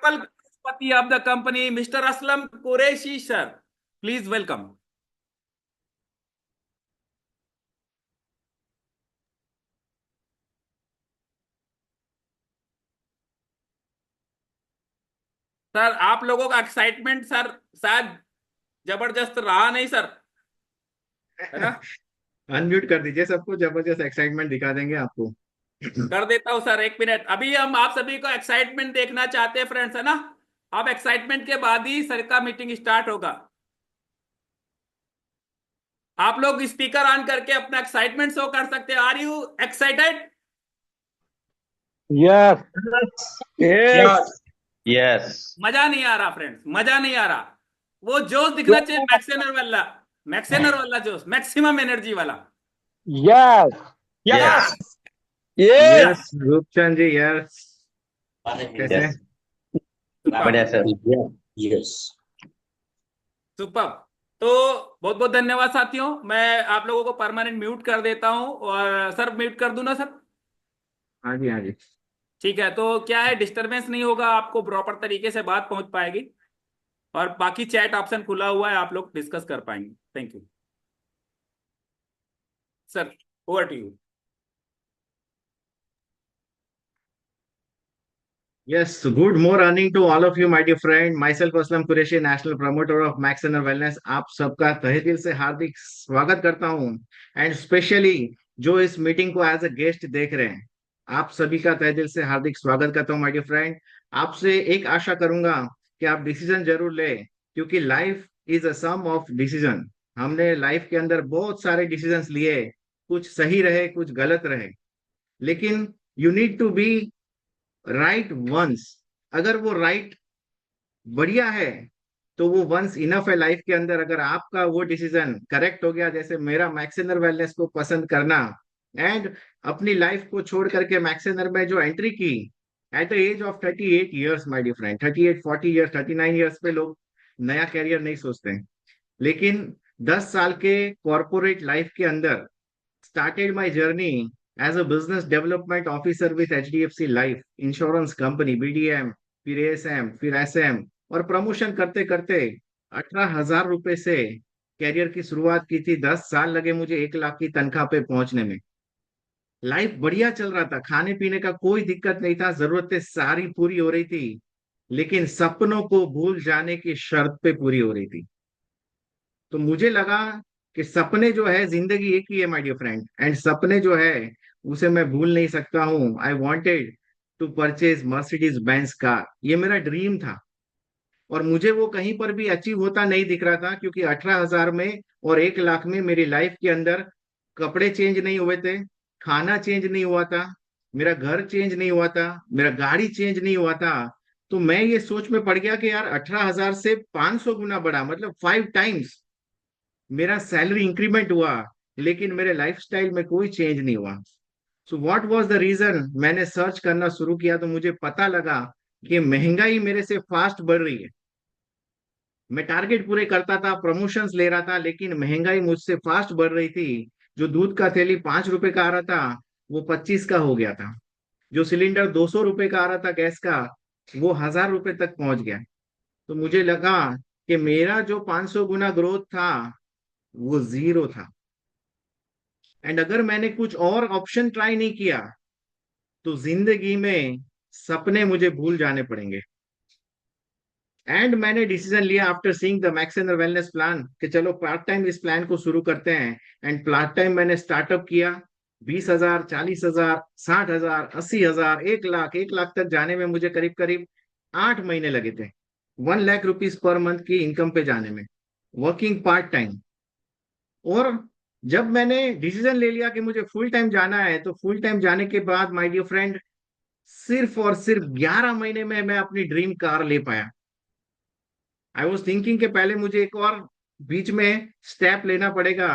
Principal Pati of the company, Mr. Aslam Qureshi, sir. Please welcome. Sir आप लोगों का excitement sir शायद जबरदस्त रहा नहीं सर, है ना? अनम्यूट कर दीजिए सबको, जबरदस्त एक्साइटमेंट दिखा देंगे आपको। कर देता हूं सर, एक मिनट। अभी हम आप सभी को एक्साइटमेंट देखना चाहते हैं फ्रेंड्स, है ना? आप एक्साइटमेंट के बाद ही सर का मीटिंग स्टार्ट होगा। आप लोग स्पीकर ऑन करके अपना एक्साइटमेंट शो कर सकते हैं। Are you excited? Yes, yes, Yes. Yes. मजा नहीं आ रहा फ्रेंड्स, मजा नहीं आ रहा। वो जोश दिखना चाहिए, मैक्सेनर वाला, मैक्सेनर वाला जोश, मैक्सिमम एनर्जी वाला। yes, Yes. yes, yes Roopchand ji, yes. कैसे हैं? Yes. सुपर बढ़िया सर। Yes. सुपर। तो बहुत बहुत धन्यवाद साथियों। मैं आप लोगों को परमानेंट म्यूट कर देता हूं। और सर म्यूट कर दूं ना सर? हाँ जी, हाँ जी। ठीक है, तो क्या है, डिस्टरबेंस नहीं होगा, आपको प्रॉपर तरीके से बात पहुंच पाएगी। और बाकी चैट ऑप्शन खुला हुआ है, आप लोग डिस्कस कर पाएंगे। Thank you sir, over to you. Yes, good more earning to all of you, my dear friend. Myself, Aslam Qureshi, national promoter of Max and Wellness. आप सबका तहे दिल से हार्दिक स्वागत करता हूं। एंड स्पेशली जो इस मीटिंग को एज अ गेस्ट देख रहे हैं, आप सभी का तहे दिल से हार्दिक स्वागत करता हूं, माय डियर फ्रेंड। आपसे एक आशा करूंगा कि आप डिसीजन जरूर लें, क्योंकि life is a sum of decision. हमने लाइफ के अंदर बहुत सारे डिसीजंस लिए, कुछ सही रहे, कुछ गलत रहे, लेकिन you need to be right once. अगर वो राइट बढ़िया है तो वो वंस इनफ है लाइफ के अंदर। अगर आपका वो डिसीजन करेक्ट हो गया, जैसे मेरा मैक्सिनर वेलनेस को पसंद करना एंड अपनी लाइफ को छोड़ करके मैक्सिनर में जो एंट्री की at the age of 38 years, my dear friend. 38, 40 years, 39 years पे लोग नया कैरियर नहीं सोचते हैं, लेकिन 10 साल के कॉर्पोरेट लाइफ के अंदर started my journey as a business development officer with HDFC Life insurance company, BDM, फिर ASM, फिर SM, और प्रमोशन करते करते 18,000 रुपए से कैरियर की शुरुआत की थी। 10 साल लगे मुझे 1 लाख की तनख्वाह पे पहुंचने में। लाइफ बढ़िया चल रहा था, खाने पीने का कोई दिक्कत नहीं था, जरूरतें सारी पूरी हो रही थी, लेकिन सपनों को भूल जाने की शर्त पे पूरी हो रही थी। तो मुझे लगा कि सपने जो है, जिंदगी एक ही है माय डियर फ्रेंड, एंड सपने जो है उसे मैं भूल नहीं सकता हूँ। I wanted to purchase Mercedes Benz car, ये मेरा ड्रीम था। और मुझे वो कहीं पर भी अचीव होता नहीं दिख रहा था, क्योंकि 18,000 में और 1 लाख में मेरी लाइफ के अंदर कपड़े चेंज नहीं हुए थे, खाना चेंज नहीं हुआ था, मेरा घर चेंज नहीं हुआ था, मेरा गाड़ी चेंज नहीं हुआ था। तो मैं ये सोच में पड़ गया कि यार 18,000 से 500 गुना बढ़ा, मतलब 5 टाइम्स मेरा सैलरी इंक्रीमेंट हुआ, लेकिन मेरे लाइफस्टाइल में कोई चेंज नहीं हुआ। So what was the reason? मैंने सर्च करना शुरू किया तो मुझे पता लगा कि महंगाई मेरे से फास्ट बढ़ रही है। मैं टारगेट पूरे करता था, प्रमोशंस ले रहा था, लेकिन महंगाई मुझसे फास्ट बढ़ रही थी। जो दूध का थैली 5 रुपए का आ रहा था, वो 25 का हो गया था। जो सिलेंडर 200 रुपए का आ रहा था गैस का, वो 1,000 रुपए तक पहुंच गया। तो मुझे लगा कि मेरा जो 500 गुना ग्रोथ था वो जीरो था। एंड अगर मैंने कुछ और ऑप्शन ट्राई नहीं किया तो जिंदगी में सपने मुझे भूल जाने पड़ेंगे। एंड मैंने डिसीजन लिया after seeing the max and wellness plan कि चलो पार्ट टाइम इस प्लान को शुरू करते हैं। एंड पार्ट टाइम मैंने स्टार्टअप किया। 20,000, 40,000, 60,000, 80,000, 1 लाख, 1 लाख तक जाने में मुझे करीब करीब 8 महीने लगे थे। 1 लाख रुपीज पर मंथ की इनकम पे जाने में, वर्किंग पार्ट टाइम। और जब मैंने डिसीजन ले लिया कि मुझे फुल टाइम जाना है, तो फुल टाइम जाने के बाद माय डियर फ्रेंड, सिर्फ और सिर्फ 11 महीने में मैं अपनी ड्रीम कार ले पाया। आई वॉज थिंकिंग कि पहले मुझे एक और बीच में स्टेप लेना पड़ेगा,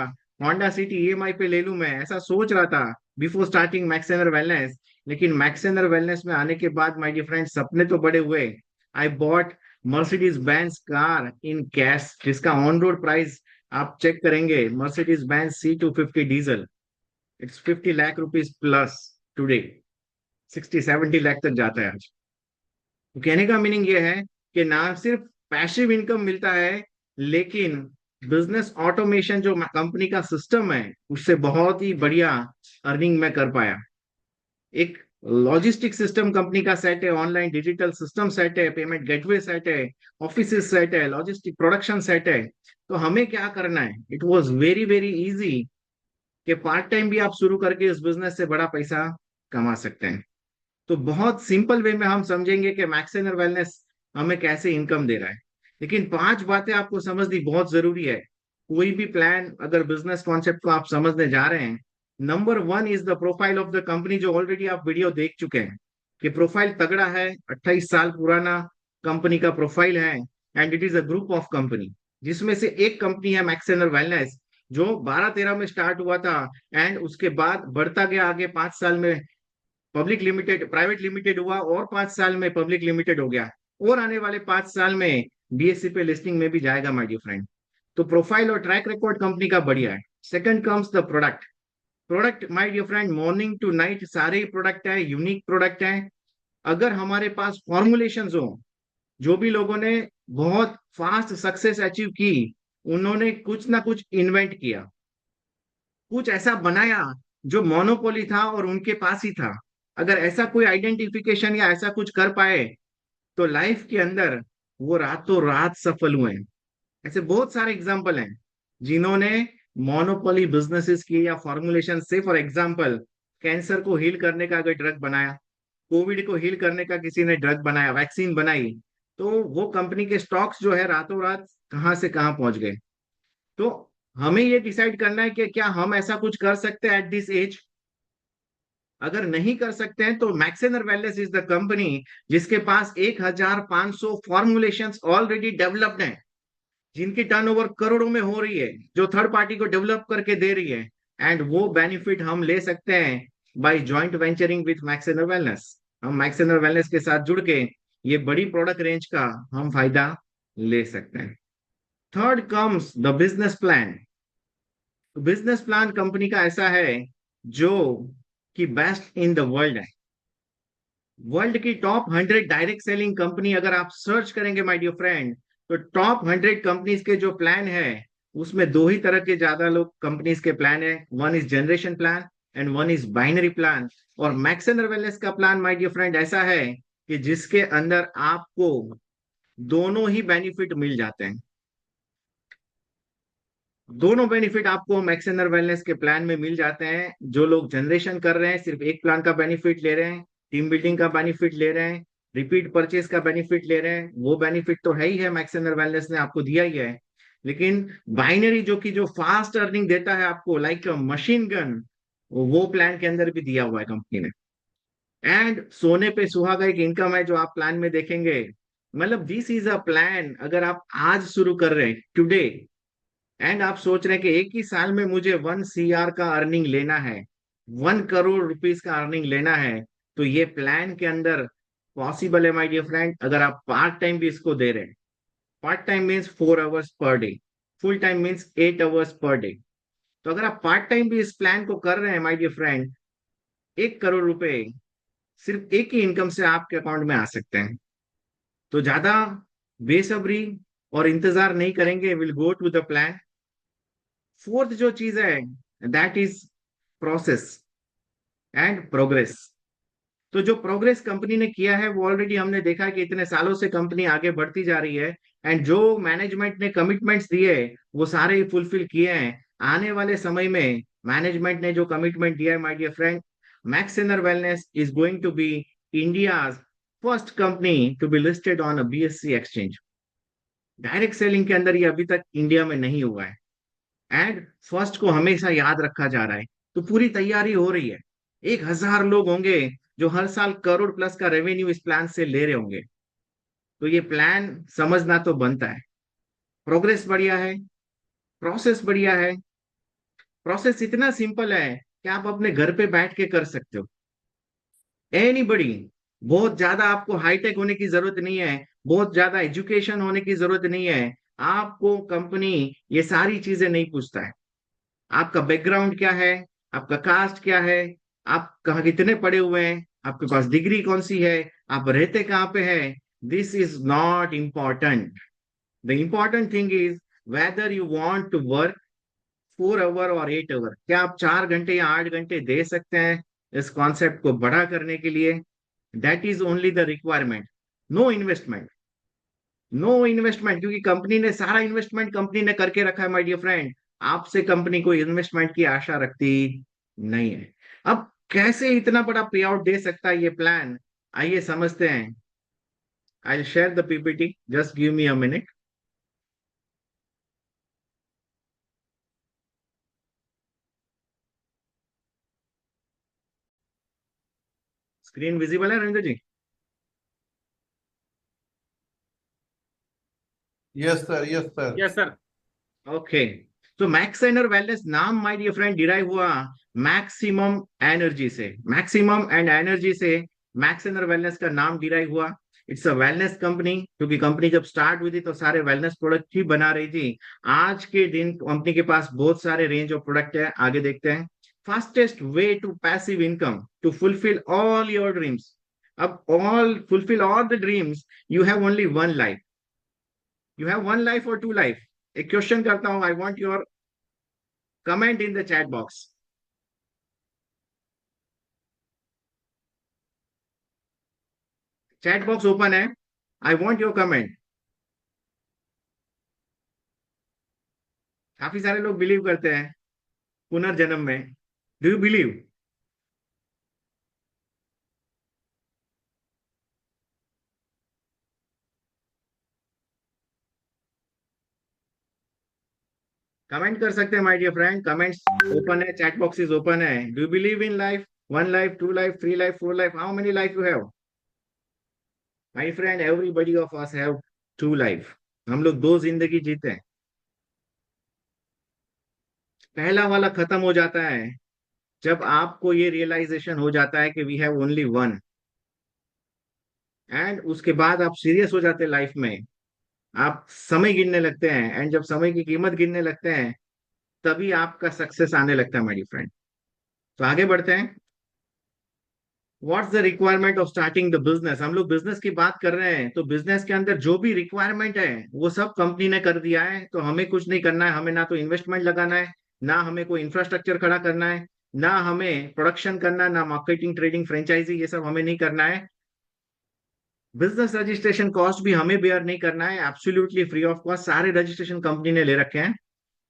होंडा सिटी ईएमआई पे ले लूं, मैं ऐसा सोच रहा था बिफोर स्टार्टिंग मैक्सेनर वेलनेस। लेकिन मैक्सेनर वेलनेस में आने के बाद माय डियर फ्रेंड, सपने तो बड़े हुए। I bought Mercedes Benz car in cash, जिसका ऑन रोड प्राइस आप चेक करेंगे, Mercedes Benz C250 diesel, it's 50 lakh rupees plus today. 60-70 lakh तक जाता है आज। तो कहने का मीनिंग ये है कि ना सिर्फ पैसिव इनकम मिलता है, लेकिन बिजनेस ऑटोमेशन जो कंपनी का सिस्टम है उससे बहुत ही बढ़िया अर्निंग मैं कर पाया। एक लॉजिस्टिक सिस्टम कंपनी का सेट है, ऑनलाइन डिजिटल सिस्टम सेट है, पेमेंट गेटवे सेट है, ऑफिस सेट है, लॉजिस्टिक प्रोडक्शन सेट है। तो हमें क्या करना है, it was very very easy कि पार्ट टाइम भी आप शुरू करके इस बिजनेस से बड़ा पैसा कमा सकते हैं। तो बहुत सिंपल वे में हम समझेंगे कि मैक्सेनर वेलनेस हमें कैसे इनकम दे रहा है। लेकिन 5 बातें आपको समझनी बहुत जरूरी है कोई भी प्लान अगर बिजनेस कॉन्सेप्ट को आप समझने जा रहे हैं। Number 1 is the profile of the company, जो ऑलरेडी आप वीडियो देख चुके हैं कि प्रोफाइल तगड़ा है, 28 साल पुराना कंपनी का प्रोफाइल है। And it is a group of company, जिसमें से एक कंपनी है मैक्सेनर वेलनेस, जो 12-13 में स्टार्ट हुआ था एंड उसके बाद बढ़ता गया आगे। 5 साल में पब्लिक लिमिटेड प्राइवेट लिमिटेड हुआ और 5 साल में पब्लिक लिमिटेड हो गया, और आने वाले 5 साल में बीएससी पे लिस्टिंग में भी जाएगा माय डियर फ्रेंड। तो प्रोफाइल और ट्रैक रिकॉर्ड कंपनी का बढ़िया है। Second comes the product. Product my dear friend, morning to night सारे ही प्रोडक्ट है, यूनिक प्रोडक्ट है। अगर हमारे पास फॉर्मुलेशंस हो, जो भी लोगों ने बहुत फास्ट सक्सेस अचीव की, उन्होंने कुछ ना कुछ इन्वेंट किया, कुछ ऐसा बनाया जो मोनोपोली था और उनके पास ही था। अगर ऐसा कोई आइडेंटिफिकेशन या ऐसा कुछ कर पाए तो लाइफ के अंदर वो रातों रात सफल हुए हैं। ऐसे बहुत सारे एग्जाम्पल हैं जिन्होंने मोनोपोली बिजनेसेस किए या फॉर्मुलेशन से। फॉर एग्जाम्पल, कैंसर को हील करने का अगर ड्रग बनाया, कोविड को हील करने का किसी ने ड्रग बनाया, वैक्सीन बनाई, तो वो कंपनी के स्टॉक्स जो है रातों रात कहाँ से कहाँ पहुंच गए। तो हमें ये डिसाइड करना है कि क्या हम ऐसा कुछ कर सकते हैं एट दिस एज। अगर नहीं कर सकते हैं तो मैक्सेनर वेलनेस इज द कंपनी जिसके पास 1500 फॉर्मुलेशंस ऑलरेडी डेवलप्ड हैं, जिनकी टर्नओवर करोड़ों में हो रही है, जो थर्ड पार्टी को डेवलप करके दे रही है। एंड वो बेनिफिट हम ले सकते हैं by joint venturing with Maxener Wellness. हम मैक्सेनर वेलनेस के साथ जुड़ के ये बड़ी प्रोडक्ट रेंज का हम फायदा ले सकते हैं। Third comes the business plan. Business plan company का ऐसा है जो कि बेस्ट इन द वर्ल्ड है। वर्ल्ड की टॉप 100 डायरेक्ट सेलिंग कंपनी अगर आप सर्च करेंगे माय डियर फ्रेंड, तो टॉप 100 कंपनीज के जो प्लान है उसमें दो ही तरह के ज्यादा लोग कंपनीज के प्लान है। One is generation plan and one is binary plan. और मैक्सेनर वेलनेस का प्लान माय डियर फ्रेंड ऐसा है कि जिसके अंदर आपको दोनों ही बेनिफिट मिल जाते हैं। दोनों बेनिफिट आपको मैक्सेनर वेलनेस के प्लान में मिल जाते हैं। जो लोग जनरेशन कर रहे हैं सिर्फ एक प्लान का बेनिफिट ले रहे हैं, टीम बिल्डिंग का बेनिफिट ले रहे हैं, रिपीट परचेज का बेनिफिट ले रहे हैं, वो बेनिफिट तो है ही है, मैक्सेनर वेलनेस ने आपको दिया ही है। लेकिन बाइनरी जो कि जो फास्ट अर्निंग देता है आपको लाइक मशीन गन, वो प्लान के अंदर भी दिया हुआ है कंपनी ने। एंड सोने पे सुहागा एक इनकम है जो आप प्लान में देखेंगे। मतलब दिस इज अ प्लान, अगर आप आज शुरू कर रहे हैं टुडे एंड आप सोच रहे हैं कि एक ही साल में मुझे 1 CR का अर्निंग लेना है, 1 करोड़ रुपीस का अर्निंग लेना है, तो ये प्लान के अंदर पॉसिबल है माय डियर फ्रेंड। अगर आप पार्ट टाइम भी इसको दे रहे हैं, part time means 4 hours per day, full time means 8 hours per day. तो अगर आप पार्ट टाइम भी इस प्लान को कर रहे हैं माय डियर फ्रेंड, 1 करोड़ रुपए सिर्फ एक ही इनकम से आपके अकाउंट में आ सकते हैं। तो ज्यादा बेसब्री और इंतजार नहीं करेंगे, will go to the plan. Fourth जो चीज है that is process and progress. तो जो प्रोग्रेस कंपनी ने किया है वो ऑलरेडी हमने देखा है कि इतने सालों से कंपनी आगे बढ़ती जा रही है। एंड जो मैनेजमेंट ने कमिटमेंट्स दिए वो सारे ही फुलफिल किए हैं। आने वाले समय में मैनेजमेंट ने जो कमिटमेंट दिया है my dear friend, Maxener Wellness is going to be India's first company to be listed on a BSC exchange. Direct selling के अंदर ये अभी तक इंडिया में नहीं हुआ है एंड फर्स्ट को हमेशा याद रखा जा रहा है। तो पूरी तैयारी हो रही है। 1000 लोग होंगे जो हर साल करोड़ प्लस का रेवेन्यू इस प्लान से ले रहे होंगे। तो ये प्लान समझना तो बनता है। प्रोग्रेस बढ़िया है, प्रोसेस बढ़िया है। प्रोसेस इतना सिंपल है कि आप अपने घर पे बैठ के कर सकते हो, एनीबडी। बहुत ज्यादा आपको हाईटेक होने की जरूरत नहीं है, बहुत ज्यादा एजुकेशन होने की जरूरत नहीं है। आपको कंपनी ये सारी चीजें नहीं पूछता है। आपका बैकग्राउंड क्या है, आपका कास्ट क्या है, आप कहाँ कितने पढ़े हुए हैं, आपके पास डिग्री कौन सी है, आप रहते कहाँ पे हैं, This is not important. The important thing is whether you want to work 4 our और 8 आवर, क्या आप 4 घंटे या 8 घंटे दे सकते हैं इस कॉन्सेप्ट को बड़ा करने के लिए? That is only the requirement. No investment, no investment, क्योंकि कंपनी ने सारा इन्वेस्टमेंट कंपनी ने करके रखा है माय डियर फ्रेंड। आपसे कंपनी को इन्वेस्टमेंट की आशा रखती नहीं है। अब कैसे इतना बड़ा पे आउट दे सकता है ये प्लान, आइए समझते हैं। I share the PPT, just give me a minute. Screen visible है रविंद्र जी? Yes, sir. Yes, sir. Yes sir. Okay, तो मैक्सेनर वेलनेस नाम माय डियर फ्रेंड डिराइव हुआ मैक्सिमम एनर्जी से। मैक्सिमम एंड एनर्जी से मैक्सेनर वेलनेस का नाम डिराइव हुआ। इट्स अ वेलनेस कंपनी, क्योंकि कंपनी जब स्टार्ट हुई थी तो सारे वेलनेस प्रोडक्ट ही बना रही थी। आज के दिन कंपनी के पास बहुत सारे रेंज ऑफ प्रोडक्ट है, आगे देखते हैं। Fastest way to passive income to fulfil all your dreams. अब all fulfil all the dreams, you have only one life. You have one life और टू लाइफ? एक क्वेश्चन करता हूं, I want your comment in the chat box. Chat box open है, I want your comment. काफी सारे लोग believe करते हैं पुनर्जन्म में। Do you believe? कमेंट कर सकते हैं my dear friend, comments open है, चैट बॉक्स इज ओपन है। Do you believe in life? One life, two life, three life, four life, how many life you have? My friend, everybody of us have two life. हम लोग दो जिंदगी जीते हैं। पहला वाला खत्म हो जाता है जब आपको ये रियलाइजेशन हो जाता है कि we have only one, and उसके बाद आप सीरियस हो जाते हैं लाइफ में। आप समय गिनने लगते हैं, एंड जब समय की कीमत गिनने लगते हैं तभी आपका सक्सेस आने लगता है माय डियर फ्रेंड। तो आगे बढ़ते हैं। What's the requirement of starting the business? हम लोग बिजनेस की बात कर रहे हैं, तो बिजनेस के अंदर जो भी रिक्वायरमेंट है वो सब कंपनी ने कर दिया है। तो हमें कुछ नहीं करना है, हमें ना तो इन्वेस्टमेंट लगाना है, ना हमें कोई इंफ्रास्ट्रक्चर खड़ा करना है, ना हमें प्रोडक्शन करना है, ना मार्केटिंग, ट्रेडिंग, फ्रेंचाइजी, ये सब हमें नहीं करना है। बिजनेस रजिस्ट्रेशन कॉस्ट भी हमें बेयर नहीं करना है, एब्सोल्युटली फ्री ऑफ कॉस्ट, सारे रजिस्ट्रेशन कंपनी ने ले रखे हैं।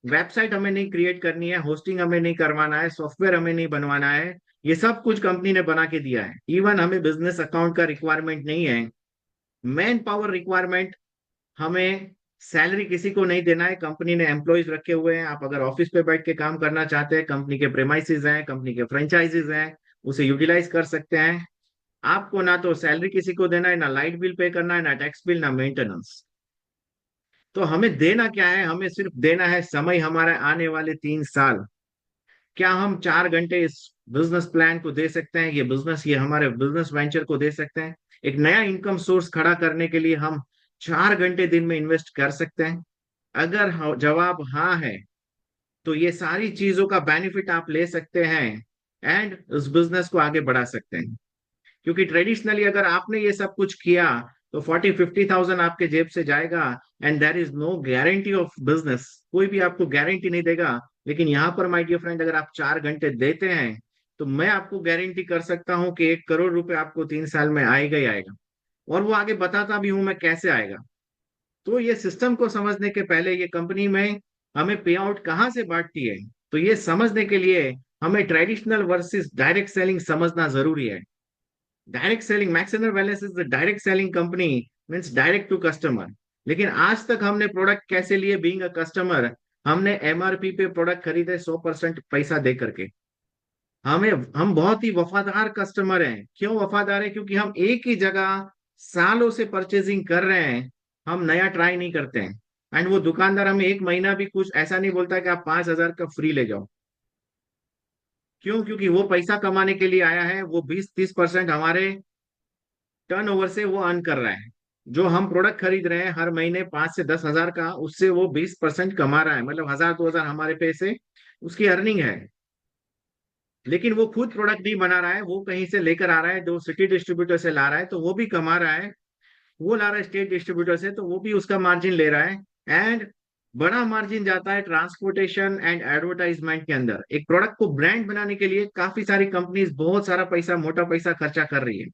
वेबसाइट हमें नहीं क्रिएट करनी है, होस्टिंग हमें नहीं करवाना है, सॉफ्टवेयर हमें नहीं बनवाना है, ये सब कुछ कंपनी ने बना के दिया है। इवन हमें बिजनेस अकाउंट का रिक्वायरमेंट नहीं है। मैन पावर रिक्वायरमेंट, हमें सैलरी किसी को नहीं देना है, कंपनी ने एम्प्लॉयज रखे हुए हैं। आप अगर ऑफिस पे बैठ के काम करना चाहते हैं, कंपनी के प्रेमाइसेस हैं, कंपनी के फ्रेंचाइजीज हैं, उसे यूटिलाइज कर सकते हैं। आपको ना तो सैलरी किसी को देना है, ना लाइट बिल पे करना है, ना टैक्स बिल, ना मेंटेनेंस। तो हमें देना क्या है? हमें सिर्फ देना है समय, हमारे आने वाले 3 साल। क्या हम 4 घंटे इस बिजनेस प्लान को दे सकते हैं, ये बिजनेस, ये हमारे बिजनेस वेंचर को दे सकते हैं? एक नया इनकम सोर्स खड़ा करने के लिए हम 4 घंटे दिन में इन्वेस्ट कर सकते हैं? अगर जवाब हाँ है, तो ये सारी चीजों का बेनिफिट आप ले सकते हैं एंड उस बिजनेस को आगे बढ़ा सकते हैं। क्योंकि ट्रेडिशनली अगर आपने ये सब कुछ किया तो 40-50 थाउजेंड आपके जेब से जाएगा, and there is no guarantee of business. कोई भी आपको गारंटी नहीं देगा। लेकिन यहाँ पर माय डियर फ्रेंड, अगर आप 4 घंटे देते हैं तो मैं आपको गारंटी कर सकता हूँ कि 1 करोड़ रुपए आपको 3 साल में आएगा ही आएगा। और वो आगे बताता भी हूं मैं कैसे आएगा। तो ये सिस्टम को समझने के पहले, ये कंपनी में हमें पे आउट कहाँ से बांटती है, तो ये समझने के लिए हमें ट्रेडिशनल वर्सेस डायरेक्ट सेलिंग समझना जरूरी है। Direct selling, maximum wellness is the direct selling company, means direct to customer. लेकिन आज तक हमने प्रोडक्ट कैसे लिए? बीइंग अ कस्टमर, हमने एमआरपी पे प्रोडक्ट खरीदे 100% पैसा दे करके। हम बहुत ही वफादार कस्टमर हैं। क्यों वफादार है? क्योंकि हम एक ही जगह सालों से परचेजिंग कर रहे हैं, हम नया ट्राई नहीं करते हैं। एंड वो दुकानदार हमें एक महीना भी कुछ ऐसा नहीं बोलता कि आप 5,000 का फ्री ले जाओ। क्यों? क्योंकि वो पैसा कमाने के लिए आया है, वो 20-30% हमारे टर्नओवर से वो अर्न कर रहा है। जो हम प्रोडक्ट खरीद रहे हैं हर महीने 5 से 10 हजार का, उससे वो 20% कमा रहा है, मतलब 1,000-2,000 हमारे पैसे उसकी अर्निंग है। लेकिन वो खुद प्रोडक्ट नहीं बना रहा है, वो कहीं से लेकर आ रहा है, जो सिटी डिस्ट्रीब्यूटर से ला रहा है, तो वो भी कमा रहा है। वो ला रहा है स्टेट डिस्ट्रीब्यूटर से, तो वो भी उसका मार्जिन ले रहा है। एंड बड़ा मार्जिन जाता है ट्रांसपोर्टेशन एंड एडवर्टाइजमेंट के अंदर। एक प्रोडक्ट को ब्रांड बनाने के लिए काफी सारी कंपनीज बहुत सारा पैसा, मोटा पैसा खर्चा कर रही है।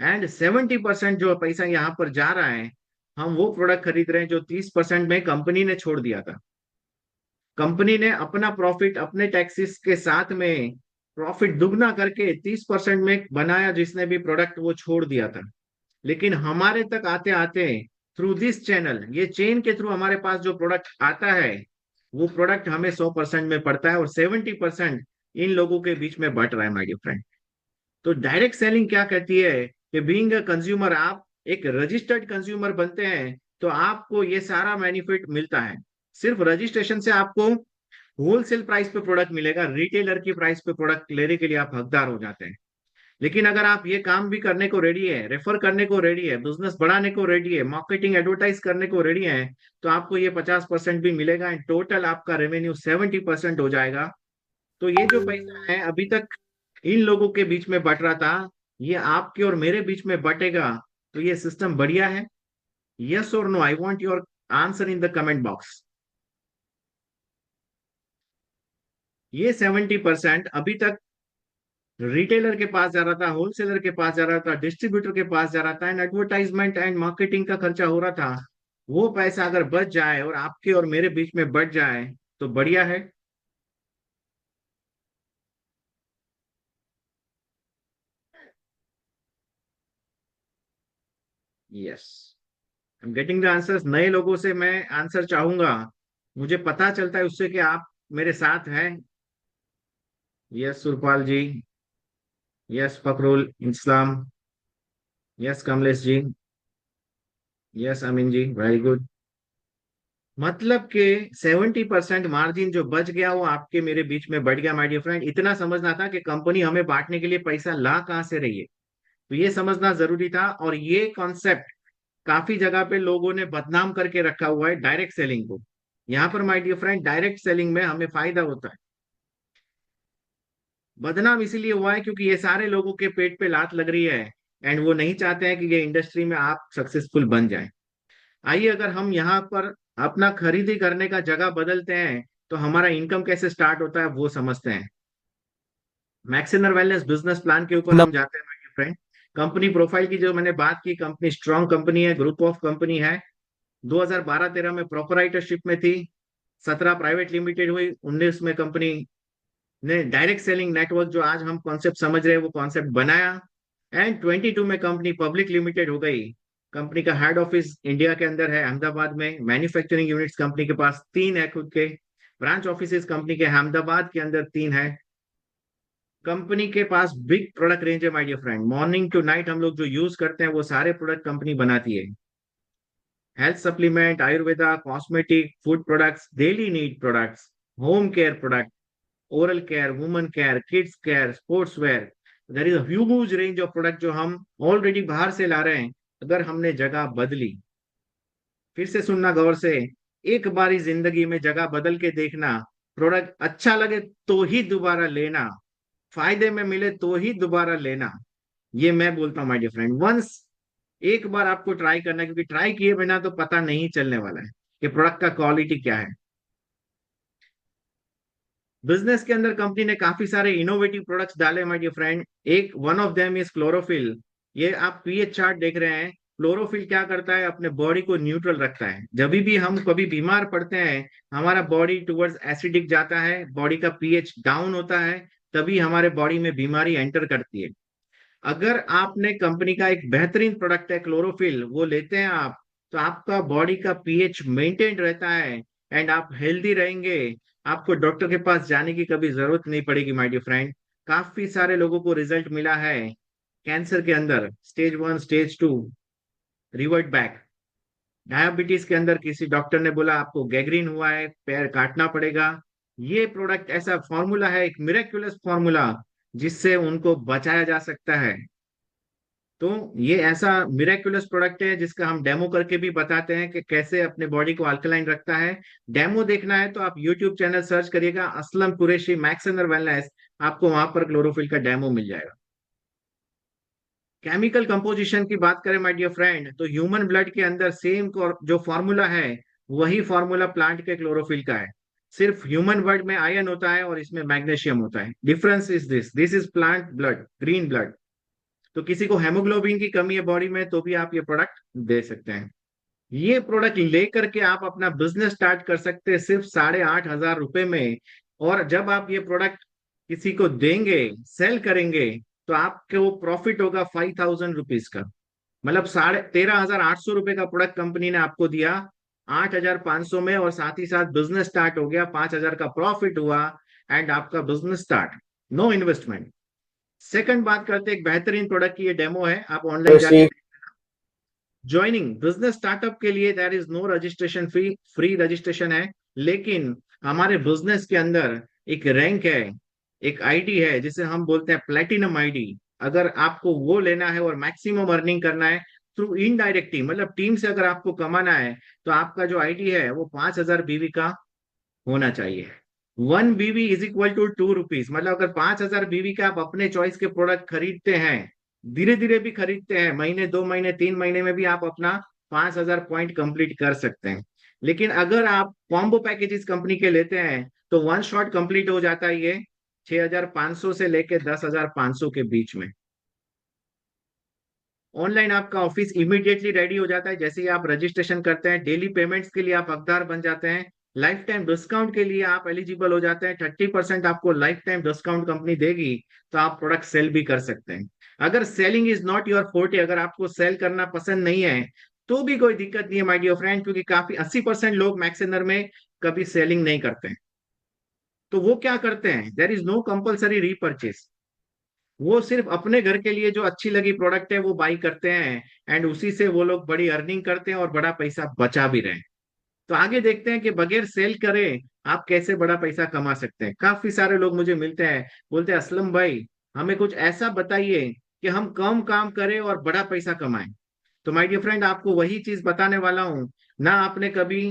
एंड 70% जो पैसा यहाँ पर जा रहा है, हम वो प्रोडक्ट खरीद रहे हैं जो 30% में कंपनी ने छोड़ दिया था। कंपनी ने अपना प्रॉफिट अपने टैक्सेस के साथ में प्रॉफिट दुगना करके 30% में बनाया, जिसने भी प्रोडक्ट वो छोड़ दिया था। लेकिन हमारे तक आते आते थ्रू दिस चैनल, ये चेन के थ्रू हमारे पास जो प्रोडक्ट आता है, वो प्रोडक्ट हमें 100% में पड़ता है और 70% इन लोगों के बीच में बट रहा है माय डियर फ्रेंड। तो डायरेक्ट सेलिंग क्या कहती है कि बीइंग अ कंज्यूमर, आप एक रजिस्टर्ड कंज्यूमर बनते हैं तो आपको ये सारा बेनिफिट मिलता है। सिर्फ रजिस्ट्रेशन से आपको होलसेल प्राइस पे प्रोडक्ट मिलेगा, रिटेलर की प्राइस पे प्रोडक्ट लेने के लिए आप हकदार हो जाते हैं। लेकिन अगर आप ये काम भी करने को रेडी है, रेफर करने को रेडी है, बिजनेस बढ़ाने को रेडी है, मार्केटिंग एडवर्टाइज करने को रेडी है, तो आपको ये 50% भी मिलेगा एंड टोटल आपका रेवेन्यू 70% हो जाएगा। तो ये जो पैसा है अभी तक इन लोगों के बीच में बट रहा था, ये आपके और मेरे बीच में बटेगा। तो ये सिस्टम बढ़िया है? यस और no? I want your answer in the comment box. ये 70% अभी तक रिटेलर के पास जा रहा था, होलसेलर के पास जा रहा था, डिस्ट्रीब्यूटर के पास जा रहा था, एंड एडवर्टाइजमेंट एंड मार्केटिंग का खर्चा हो रहा था। वो पैसा अगर बच जाए और आपके और मेरे बीच में बच जाए तो बढ़िया है। Yes, I am getting the answers. नए लोगों से मैं आंसर चाहूंगा, मुझे पता चलता है उससे कि आप मेरे साथ हैं। यस सुरपाल जी, यस फकरुल इस्लाम, यस कमलेश जी, यस अमीन जी, वेरी गुड। मतलब कि 70% मार्जिन जो बच गया वो आपके मेरे बीच में बढ़ गया माय डियर फ्रेंड। इतना समझना था कि कंपनी हमें बांटने के लिए पैसा ला कहां से रही है, तो ये समझना जरूरी था। और ये कॉन्सेप्ट काफी जगह पे लोगों ने बदनाम करके रखा हुआ है डायरेक्ट सेलिंग को। यहाँ पर my dear friend direct selling में हमें फायदा होता है। बदनाम इसीलिए हुआ है क्योंकि ये सारे लोगों के पेट पे लात लग रही है एंड वो नहीं चाहते हैं कि ये इंडस्ट्री में आप सक्सेसफुल बन जाए। आइए, अगर हम यहाँ पर अपना खरीदी करने का जगह बदलते हैं तो हमारा इनकम कैसे स्टार्ट होता है वो समझते हैं। मैक्सिनर वेलनेस बिजनेस प्लान के ऊपर हम जाते हैं माय फ्रेंड। कंपनी प्रोफाइल की जो मैंने बात की, कंपनी स्ट्रांग कंपनी है, ग्रुप ऑफ कंपनी है। 2012-13 में प्रोपराइटरशिप में थी, 17 प्राइवेट लिमिटेड हुई, 19 में कंपनी ने डायरेक्ट सेलिंग नेटवर्क जो आज हम कॉन्सेप्ट समझ रहे हैं वो कॉन्सेप्ट बनाया। एंड 22 में कंपनी पब्लिक लिमिटेड हो गई। कंपनी का हेड ऑफिस इंडिया के अंदर है, अहमदाबाद में। मैन्युफैक्चरिंग यूनिट्स कंपनी के पास 3 है खुद के। ब्रांच ऑफिस कंपनी के अहमदाबाद के अंदर 3 है। कंपनी के पास बिग प्रोडक्ट रेंज है my dear friend. Morning to night हम लोग जो यूज करते हैं वो सारे प्रोडक्ट कंपनी बनाती है। Health supplement, ayurveda, cosmetic, food products, daily need products, home care product, oral care, woman care, kids care, sports wear. There is a huge range of product जो हम ऑलरेडी बाहर से ला रहे हैं। अगर हमने जगह बदली, फिर से सुनना गौर से, एक बार ही जिंदगी में जगह बदल के देखना। प्रोडक्ट अच्छा लगे तो ही दोबारा लेना, फायदे में मिले तो ही दोबारा लेना। ये मैं बोलता हूँ माय डियर फ्रेंड। वंस, एक बार आपको ट्राई करना है, क्योंकि ट्राई किए बिना तो पता नहीं चलने वाला है कि प्रोडक्ट का क्वालिटी क्या है। बिजनेस के अंदर कंपनी ने काफी सारे इनोवेटिव प्रोडक्ट्स डाले माय डियर फ्रेंड। एक one of them is chlorophyll. ये आप पीएच चार्ट देख रहे हैं। क्लोरोफिल क्या करता है? अपने बॉडी को न्यूट्रल रखता है। जब भी हम कभी बीमार पड़ते हैं, हमारा बॉडी टुवर्ड्स एसिडिक जाता है, बॉडी का पीएच डाउन होता है, तभी हमारे बॉडी में बीमारी एंटर करती है। अगर आपने कंपनी का एक बेहतरीन प्रोडक्ट है क्लोरोफिल, वो लेते हैं आप, तो आपका बॉडी का पीएच मेंटेन रहता है एंड आप हेल्दी रहेंगे। आपको डॉक्टर के पास जाने की कभी जरूरत नहीं पड़ेगी माय डियर फ्रेंड। काफी सारे लोगों को रिजल्ट मिला है कैंसर के अंदर, stage 1, stage 2, revert back. Diabetes के अंदर किसी डॉक्टर ने बोला आपको गैंग्रीन हुआ है, पैर काटना पड़ेगा। ये प्रोडक्ट ऐसा फॉर्मूला है, एक मिरेक्युलस फॉर्मूला, जिससे उनको बचाया जा सकता है। तो ये ऐसा मिरेक्युलस प्रोडक्ट है जिसका हम डेमो करके भी बताते हैं कि कैसे अपने बॉडी को अल्कलाइन रखता है। डेमो देखना है तो आप यूट्यूब चैनल सर्च करिएगा, असलम कुरैशी मैक्स एनर वेलनेस, आपको वहां पर क्लोरोफिल का डेमो मिल जाएगा। केमिकल कंपोजिशन की बात करें माय डियर फ्रेंड, तो ह्यूमन ब्लड के अंदर सेम जो फॉर्मूला है वही फॉर्मूला प्लांट के क्लोरोफिल का है। सिर्फ ह्यूमन ब्लड में आयरन होता है और इसमें मैग्नीशियम होता है। Difference is this is plant blood, green blood. तो किसी को हेमोग्लोबिन की कमी है बॉडी में तो भी आप ये प्रोडक्ट दे सकते हैं। ये प्रोडक्ट लेकर के आप अपना बिजनेस स्टार्ट कर सकते हैं सिर्फ 8,500 में। और जब आप ये प्रोडक्ट किसी को देंगे, सेल करेंगे, तो आपको प्रॉफिट होगा 5,000 रुपीज का। मतलब 13,800 का प्रोडक्ट कंपनी ने आपको दिया 8,500 में, और साथ ही साथ बिजनेस स्टार्ट हो गया, 5,000 का प्रॉफिट हुआ एंड आपका business start, no investment. Second बात करते हैं एक बेहतरीन प्रोडक्ट की, ये डेमो है, आप ऑनलाइन जाके ज्वाइनिंग बिजनेस स्टार्टअप के लिए there is no registration fee, free registration है। लेकिन हमारे बिजनेस के अंदर एक रैंक है, एक आईडी है जिसे हम बोलते हैं प्लेटिनम आईडी। अगर आपको वो लेना है और मैक्सिमम अर्निंग करना है थ्रू इनडायरेक्ट टीम, मतलब टीम से अगर आपको कमाना है, तो आपका जो आईडी है वो 5,000 बीवी का होना चाहिए। 1 बीवी इज इक्वल टू 2 रुपीज। मतलब अगर 5,000 बीवी का आप अपने चॉइस के प्रोडक्ट खरीदते हैं, धीरे धीरे भी खरीदते हैं, महीने 2 महीने 3 महीने में भी आप अपना 5,000 पॉइंट कंप्लीट कर सकते हैं। लेकिन अगर आप कॉम्बो पैकेजेस कंपनी के लेते हैं तो वन शॉट कंप्लीट हो जाता है ये 6,500 से लेके 10,500 के बीच में। ऑनलाइन आपका ऑफिस इमीडिएटली रेडी हो जाता है जैसे ही आप रजिस्ट्रेशन करते हैं। डेली पेमेंट्स के लिए आप हकदार बन जाते हैं। लाइफ टाइम डिस्काउंट के लिए आप एलिजिबल हो जाते हैं। 30% आपको लाइफ टाइम डिस्काउंट कंपनी देगी, तो आप प्रोडक्ट सेल भी कर सकते हैं। अगर selling is not your forte, अगर आपको सेल करना पसंद नहीं है तो भी कोई दिक्कत नहीं है माय डियर फ्रेंड, क्योंकि काफी 80% लोग मैक्सेनर में कभी सेलिंग नहीं करते हैं। तो वो क्या करते हैं, देयर इज नो कंपलसरी रीपरचेस। वो सिर्फ अपने घर के लिए जो अच्छी लगी प्रोडक्ट है वो बाई करते हैं, एंड उसी से वो लोग बड़ी अर्निंग करते हैं और बड़ा पैसा बचा भी रहे हैं। तो आगे देखते हैं कि बगैर सेल करे आप कैसे बड़ा पैसा कमा सकते हैं। काफी सारे लोग मुझे मिलते हैं, बोलते हैं असलम भाई हमें कुछ ऐसा बताइए कि हम कम काम करें और बड़ा पैसा कमाएं। तो माय डियर फ्रेंड, आपको वही चीज बताने वाला हूं। ना आपने कभी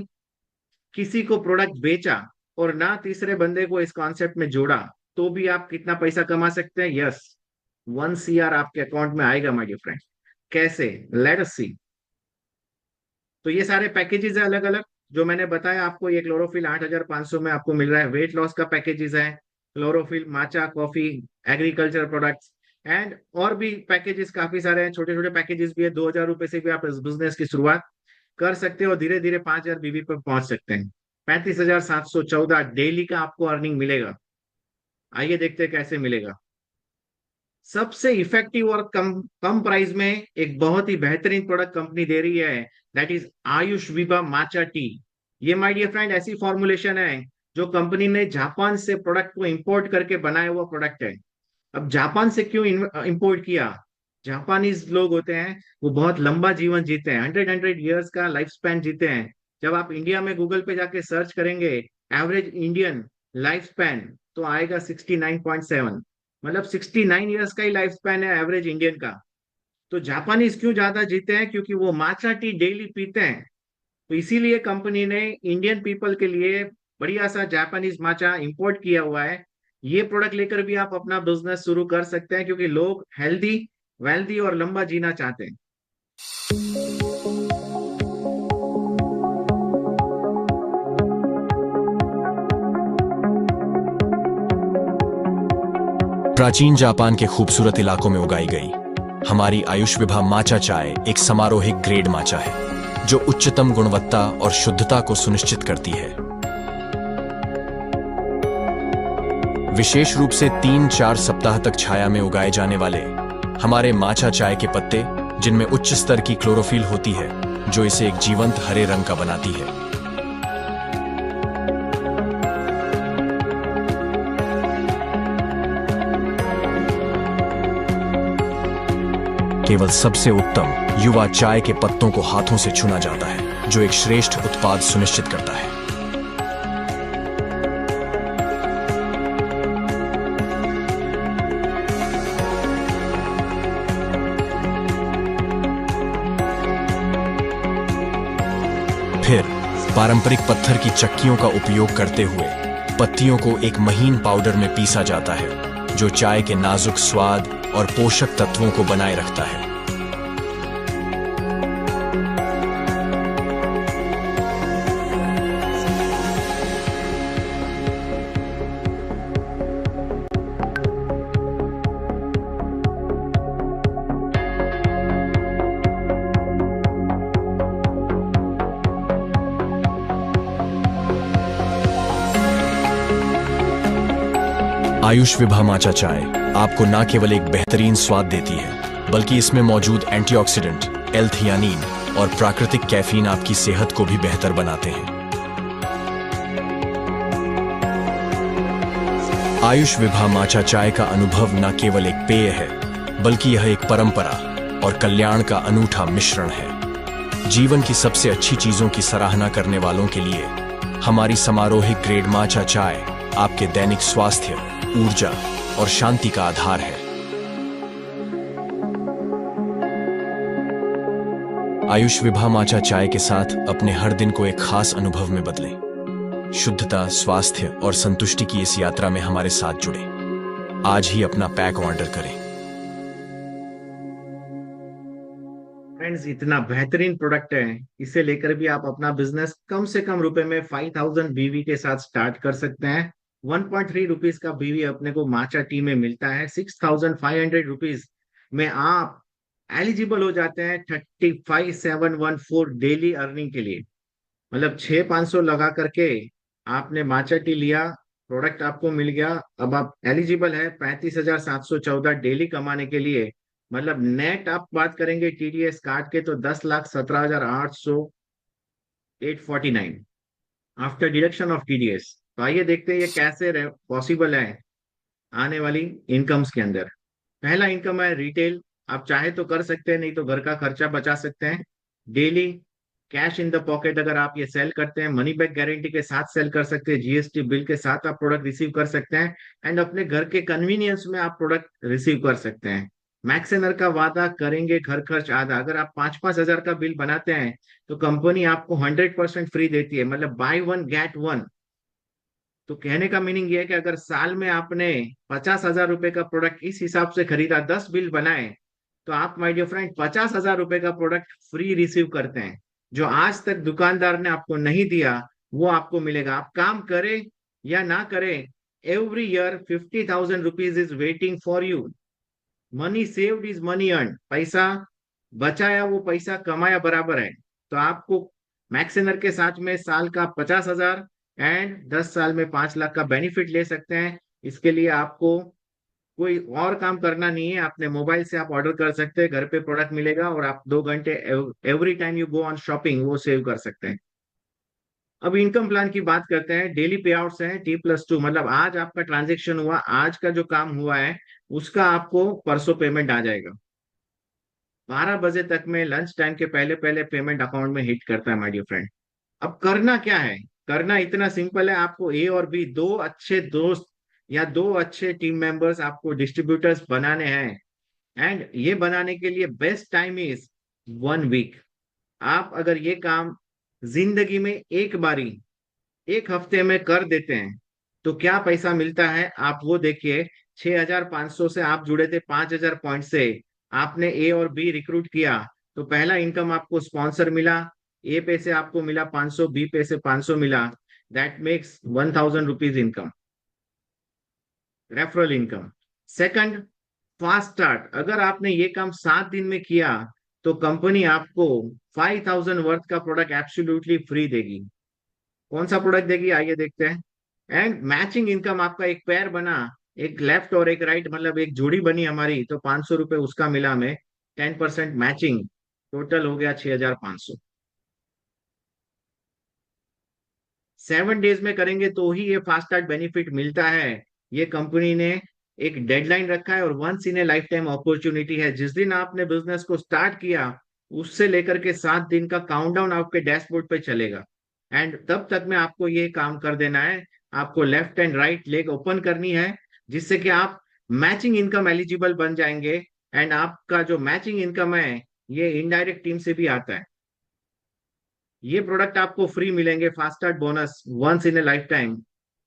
किसी को प्रोडक्ट बेचा और ना तीसरे बंदे को इस कॉन्सेप्ट में जोड़ा, तो भी आप कितना पैसा कमा सकते हैं। यस, 1 CR आपके अकाउंट में आएगा माय डियर फ्रेंड। कैसे, लेट अस सी। तो ये सारे पैकेजेस है अलग अलग जो मैंने बताया आपको। ये क्लोरोफिल 8,500 में आपको मिल रहा है। वेट लॉस का पैकेजेस है, chlorophyll, matcha, coffee, agriculture products, and और भी पैकेजेस काफी सारे हैं। छोटे छोटे पैकेजेस भी है। 2,000 रुपए से भी आप इस बिजनेस की शुरुआत कर सकते हो और धीरे धीरे 5,000 बीबी पर पहुंच सकते हैं। 35,714 डेली का आपको अर्निंग मिलेगा। आइए देखते हैं कैसे मिलेगा। सबसे इफेक्टिव और कम प्राइस में एक बहुत ही बेहतरीन प्रोडक्ट कंपनी दे रही है, that is Ayush Vibha matcha tea. ये माय डियर फ्रेंड ऐसी फॉर्मुलेशन है जो कंपनी ने जापान से प्रोडक्ट को इंपोर्ट करके बनाया हुआ प्रोडक्ट है। अब जापान से क्यों इंपोर्ट किया? जापानीज लोग होते हैं वो बहुत लंबा जीवन जीते हैं, 100 ईयर्स का लाइफ स्पैन जीते हैं। जब आप इंडिया में गूगल पे जाके सर्च करेंगे एवरेज इंडियन लाइफ स्पैन, तो आएगा 69.7। मतलब 69 ईयर्स का ही लाइफ स्पैन है एवरेज इंडियन का। तो जापानीज क्यों ज्यादा जीते हैं? क्योंकि वो माचा टी डेली पीते हैं। तो इसीलिए कंपनी ने इंडियन पीपल के लिए बढ़िया सा जापानीज माचा इंपोर्ट किया हुआ है। ये प्रोडक्ट लेकर भी आप अपना बिजनेस शुरू कर सकते हैं, क्योंकि लोग हेल्दी, वेल्दी और लंबा जीना चाहते हैं। प्राचीन जापान के खूबसूरत इलाकों में उगाई गई हमारी आयुष विभा माचा चाय एक समारोहिक ग्रेड माचा है जो उच्चतम गुणवत्ता और शुद्धता को सुनिश्चित करती है। विशेष रूप से 3-4 सप्ताह तक छाया में उगाए जाने वाले हमारे माचा चाय के पत्ते, जिनमें उच्च स्तर की क्लोरोफिल होती है जो इसे एक जीवंत हरे रंग का बनाती है। केवल सबसे उत्तम युवा चाय के पत्तों को हाथों से चुना जाता है, जो एक श्रेष्ठ उत्पाद सुनिश्चित करता है। फिर पारंपरिक पत्थर की चक्कियों का उपयोग करते हुए पत्तियों को एक महीन पाउडर में पीसा जाता है, जो चाय के नाजुक स्वाद, और पोषक तत्वों को बनाए रखता है। आयुष विभा माचा चाय आपको न केवल एक बेहतरीन स्वाद देती है, बल्कि इसमें मौजूद एंटीऑक्सीडेंट, एल-थियानीन और प्राकृतिक कैफीन आपकी सेहत को भी बेहतर बनाते हैं। आयुष विभा माचा चाय का अनुभव न केवल एक पेय है, बल्कि यह एक परंपरा और कल्याण का अनूठा मिश्रण है। जीवन की सबसे अच्छी चीजों की सराहना करने वालों के लिए हमारी समारोहिक ग्रेड माचा चाय आपके दैनिक स्वास्थ्य, ऊर्जा और शांति का आधार है। आयुष विभा माचा चाय के साथ अपने हर दिन को एक खास अनुभव में बदलें। शुद्धता, स्वास्थ्य और संतुष्टि की इस यात्रा में हमारे साथ जुड़े। आज ही अपना पैक ऑर्डर करें। फ्रेंड्स, इतना बेहतरीन प्रोडक्ट है, इसे लेकर भी आप अपना बिजनेस कम से कम रुपए में 5000 बीवी के साथ स्टार्ट कर सकते हैं। 1.3 रुपीज का बीवी अपने को माचा टी में मिलता है। 6500 रुपीज में आप एलिजिबल हो जाते हैं 35714 डेली अर्निंग के लिए। मतलब 6500 लगा करके आपने माचा टी लिया, प्रोडक्ट आपको मिल गया, अब आप एलिजिबल है 35,714 डेली कमाने के लिए। मतलब नेट आप बात करेंगे टीडीएस काट के तो 10,17,849 आफ्टर डिडक्शन ऑफ टीडीएस। तो आइए देखते हैं ये कैसे पॉसिबल है आने वाली इनकम्स के अंदर। पहला इनकम है रिटेल। आप चाहे तो कर सकते हैं, नहीं तो घर का खर्चा बचा सकते हैं। Daily cash in the pocket अगर आप ये सेल करते हैं, मनी बैक गारंटी के साथ सेल कर सकते हैं, जीएसटी बिल के साथ आप प्रोडक्ट रिसीव कर सकते हैं एंड अपने घर के कन्वीनियंस में आप प्रोडक्ट रिसीव कर सकते हैं। मैक्सेनर का वादा करेंगे घर खर्च आधा। अगर आप 5-5 हजार का बिल बनाते हैं तो कंपनी आपको 100% फ्री देती है, मतलब बाय वन गेट वन। तो कहने का मीनिंग ये है कि अगर साल में आपने 50,000 रुपए का प्रोडक्ट इस हिसाब से खरीदा, 10 बिल बनाए, तो आप माय डियर फ्रेंड 50,000 रुपए का प्रोडक्ट फ्री रिसीव करते हैं। जो आज तक दुकानदार ने आपको नहीं दिया वो आपको मिलेगा। आप काम करें या ना करें, every year 50,000 rupees is waiting for you. Money saved is money earn. पैसा बचाया वो पैसा कमाया बराबर है। तो आपको मैक्सेनर के साथ में साल का 50,000 एंड 10 साल में 5 लाख का बेनिफिट ले सकते हैं। इसके लिए आपको कोई और काम करना नहीं है, अपने मोबाइल से आप ऑर्डर कर सकते हैं, घर पे प्रोडक्ट मिलेगा और आप 2 घंटे every time you go on shopping वो सेव कर सकते हैं। अब इनकम प्लान की बात करते हैं। डेली पे आउट्स हैं T+2, मतलब आज आपका ट्रांजेक्शन हुआ, आज का जो काम हुआ है उसका आपको परसों पेमेंट आ जाएगा। 12 बजे तक में लंच टाइम के पहले पहले पेमेंट अकाउंट में हिट करता है माय डियर फ्रेंड। अब करना क्या है? करना इतना सिंपल है, आपको ए और बी, दो अच्छे दोस्त या दो अच्छे टीम मेंबर्स आपको डिस्ट्रीब्यूटर्स बनाने हैं एंड ये बनाने के लिए बेस्ट टाइम इज 1 वीक। आप अगर ये काम जिंदगी में एक बारी एक हफ्ते में कर देते हैं तो क्या पैसा मिलता है आप वो देखिए। 6,500 से आप जुड़े थे 5,000 पॉइंट से, आपने ए और बी रिक्रूट किया तो पहला इनकम आपको स्पॉन्सर मिला। ए पे से आपको मिला 500, बी पे से 500 मिला। That makes 1,000 rupees income, referral income. Second, fast start. अगर आपने ये काम 7 दिन में किया तो कंपनी आपको 5,000 वर्थ का प्रोडक्ट एब्सोल्युटली फ्री देगी। कौन सा प्रोडक्ट देगी आइए देखते हैं। एंड मैचिंग इनकम, आपका एक पेयर बना, एक लेफ्ट और एक राइट, मतलब एक जोड़ी बनी हमारी, तो 500 रुपए उसका मिला हमें, 10% मैचिंग, टोटल हो गया 6,500। 7 डेज में करेंगे तो ही ये फास्ट स्टार्ट बेनिफिट मिलता है। ये कंपनी ने एक डेडलाइन रखा है और once in a life time opportunity है। जिस दिन आपने बिजनेस को स्टार्ट किया उससे लेकर के 7 दिन का काउंटडाउन आपके डैशबोर्ड पे चलेगा एंड तब तक में आपको ये काम कर देना है। आपको left and right leg open करनी है जिससे कि आप मैचिंग इनकम एलिजिबल बन जाएंगे एंड आपका जो मैचिंग इनकम है ये इनडायरेक्ट टीम से भी आता है। ये प्रोडक्ट आपको फ्री मिलेंगे, fast start bonus once in a life time,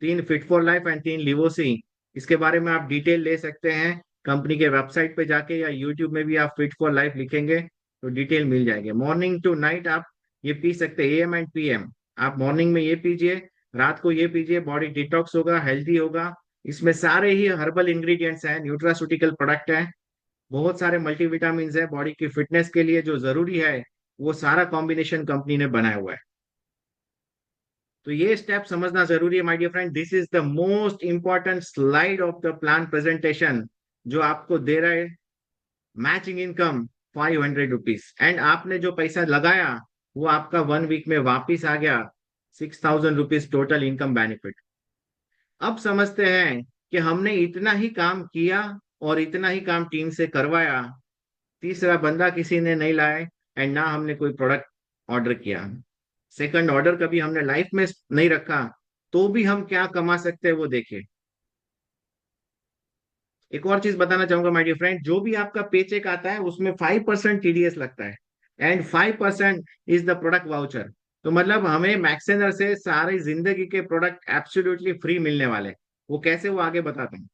3 fit for life and 3 लिवोसी। इसके बारे में आप डिटेल ले सकते हैं कंपनी के वेबसाइट पे जाके या यूट्यूब में भी आप फिट फॉर लाइफ लिखेंगे तो डिटेल मिल जाएगी। मॉर्निंग टू नाइट आप ये पी सकते हैं, AM एंड PM। आप मॉर्निंग में ये पीजिए, रात को ये पीजिए, बॉडी डिटॉक्स होगा, हेल्थी होगा। इसमें सारे ही हर्बल इंग्रेडिएंट्स हैं, न्यूट्रास्यूटिकल प्रोडक्ट है, बहुत सारे मल्टीविटामिन है, बॉडी की फिटनेस के लिए जो जरूरी है वो सारा कॉम्बिनेशन कंपनी ने बनाया हुआ है। तो ये स्टेप समझना जरूरी है my dear friend. This is the most important slide of the plan presentation जो आपको दे रहा है मैचिंग इनकम 500 रुपीज, एंड आपने जो पैसा लगाया वो आपका 1 वीक में वापिस आ गया, 6000 रुपीज टोटल इनकम बेनिफिट। अब समझते हैं कि हमने इतना ही काम किया और इतना ही काम टीम से करवाया, तीसरा बंदा किसी ने नहीं लाया, एंड ना हमने कोई प्रोडक्ट ऑर्डर किया, सेकंड ऑर्डर कभी हमने लाइफ में नहीं रखा, तो भी हम क्या कमा सकते हैं वो देखिए। एक और चीज बताना चाहूंगा माय डियर फ्रेंड, जो भी आपका पेचेक आता है उसमें 5% TDS लगता है and 5% is the product voucher. तो मतलब हमें मैक्सेनर से सारी जिंदगी के प्रोडक्ट एब्सोल्युटली फ्री मिलने वाले। वो कैसे, वो आगे बताता हूँ।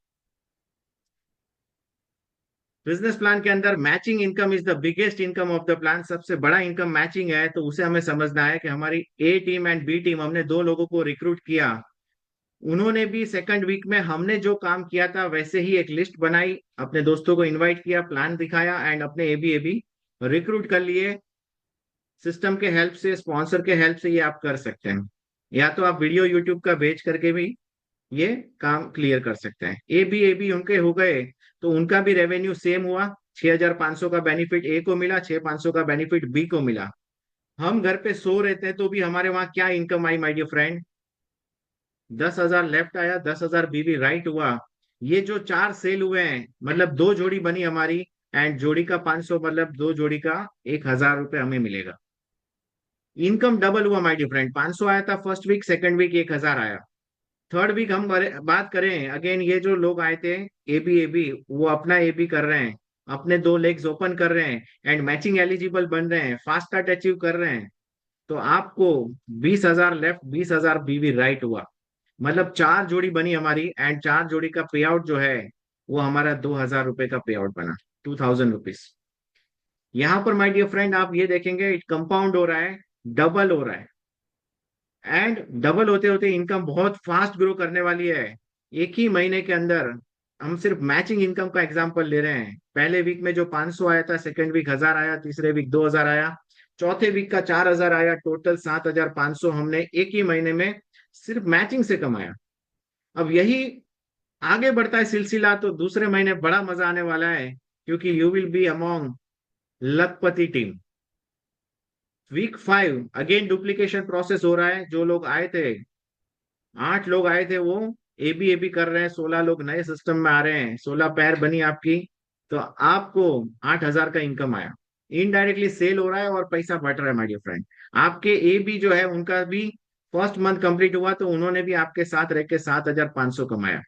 बिजनेस प्लान के अंदर matching income is the biggest income of the plan. सबसे बड़ा इनकम मैचिंग है, तो उसे हमें समझना है कि हमारी A team and B team, हमने 2 लोगों को रिक्रूट किया, उन्होंने भी सेकंड वीक में हमने जो काम किया था वैसे ही एक लिस्ट बनाई, अपने दोस्तों को इनवाइट किया, प्लान दिखाया एंड अपने AB रिक्रूट कर लिए। सिस्टम के हेल्प से, स्पॉन्सर के हेल्प से ये आप कर सकते हैं, या तो आप वीडियो यूट्यूब का भेज करके भी ये काम क्लियर कर सकते हैं। AB उनके हो गए तो उनका भी रेवेन्यू सेम हुआ, 6500 का बेनिफिट A को मिला, 6500 का बेनिफिट B को मिला। हम घर पे सो रहते हैं तो भी हमारे वहां क्या इनकम आई माय डियर फ्रेंड, 10,000 लेफ्ट आया, 10,000 बीबी राइट हुआ। ये जो 4 सेल हुए हैं मतलब 2 जोड़ी बनी हमारी, एंड जोड़ी का 500 मतलब 2 जोड़ी का 1000 रुपये हमें मिलेगा। इनकम डबल हुआ माय डियर फ्रेंड, 500 आया था फर्स्ट वीक, सेकंड वीक 1000 आया। थर्ड वीक हम बात करें अगेन, ये जो लोग आए थे AB वो अपना AB कर रहे हैं, अपने 2 लेग्स ओपन कर रहे हैं एंड मैचिंग एलिजिबल बन रहे हैं, फास्ट स्टार्ट अचीव कर रहे हैं, तो आपको 20,000 लेफ्ट, 20,000 बीवी राइट हुआ। मतलब 4 जोड़ी बनी हमारी एंड 4 जोड़ी का पे आउट जो है वो हमारा 2,000 रुपए का पे आउट बना, 2000 रुपीज। यहां पर माय डियर फ्रेंड आप ये देखेंगे इट कंपाउंड हो रहा है, डबल हो रहा है, एंड डबल होते होते इनकम बहुत फास्ट ग्रो करने वाली है। एक ही महीने के अंदर हम सिर्फ मैचिंग इनकम का एग्जांपल ले रहे हैं, पहले वीक में जो 500 आया था, सेकंड वीक 1000 आया, तीसरे वीक 2000 आया, चौथे वीक का 4000 आया, टोटल 7500 हमने एक ही महीने में सिर्फ मैचिंग से कमाया। अब यही आगे बढ़ता है सिलसिला तो दूसरे महीने बड़ा मजा आने वाला है, क्योंकि यू विल बी अमोंग लखपति team. Week 5 again duplication process हो रहा है, जो लोग आए थे 8 लोग आए थे वो AB कर रहे हैं, 16 लोग नए सिस्टम में आ रहे हैं, 16 पैर बनी आपकी, तो आपको 8,000 का इनकम आया, इनडायरेक्टली सेल हो रहा है और पैसा बढ़ रहा है माय डियर फ्रेंड। आपके AB जो है उनका भी फर्स्ट मंथ कंप्लीट हुआ तो उन्होंने भी आपके साथ रह के 7,500 कमाया।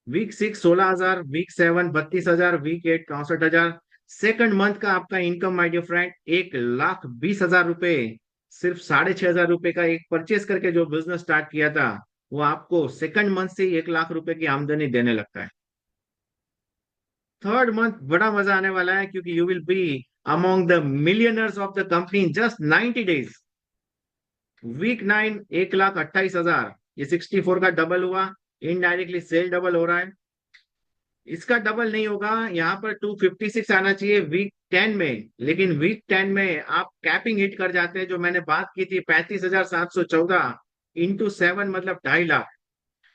Week 6 16,000, week 7 32,000, week 8 64,000। Second month का आपका इनकम माय डियर फ्रेंड 1,20,000 रुपए। सिर्फ 6,500 रुपए का एक परचेस करके जो बिजनेस स्टार्ट किया था वो आपको सेकंड मंथ से 1,00,000 रुपए की आमदनी देने लगता है। थर्ड मंथ बड़ा मजा आने वाला है, क्योंकि you will be among the millionaires of the company in just 90 days. Week 9 1,28,000, ये 64 का डबल हुआ, इनडायरेक्टली सेल डबल हो रहा है। इसका डबल नहीं होगा, यहाँ पर 256 आना चाहिए वीक 10 में, लेकिन वीक 10 में आप कैपिंग हिट कर जाते हैं, जो मैंने बात की थी 35,714 इंटू 7 मतलब 2.5 लाख।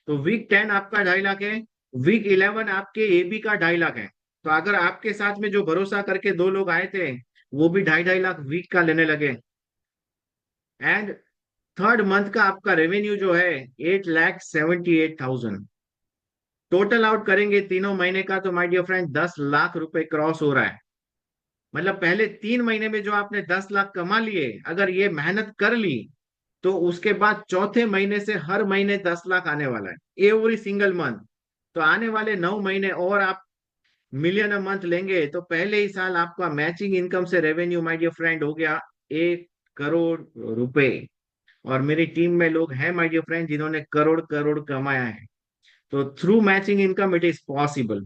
तो वीक 10 आपका 2.5 लाख है, वीक 11 आपके AB का 2.5 लाख है। तो अगर आपके साथ में जो भरोसा करके 2 लोग आए थे वो भी 2.5 लाख वीक का लेने लगे, एंड थर्ड मंथ का आपका रेवेन्यू जो है 8,78,000। टोटल आउट करेंगे तीनों महीने का तो माय डियर फ्रेंड 10 लाख रुपए क्रॉस हो रहा है। मतलब पहले 3 महीने में जो आपने 10 लाख कमा लिए, अगर ये मेहनत कर ली तो उसके बाद चौथे महीने से हर महीने 10 लाख आने वाला है, एवरी सिंगल मंथ। तो आने वाले 9 महीने और आप मिलियन अ मंथ लेंगे तो पहले ही साल आपका मैचिंग इनकम से रेवेन्यू माय डियर फ्रेंड हो गया 1 करोड़ रुपए। और मेरी टीम में लोग हैं माय डियर फ्रेंड जिन्होंने करोड़ करोड़ कमाया है। तो through matching income it is possible.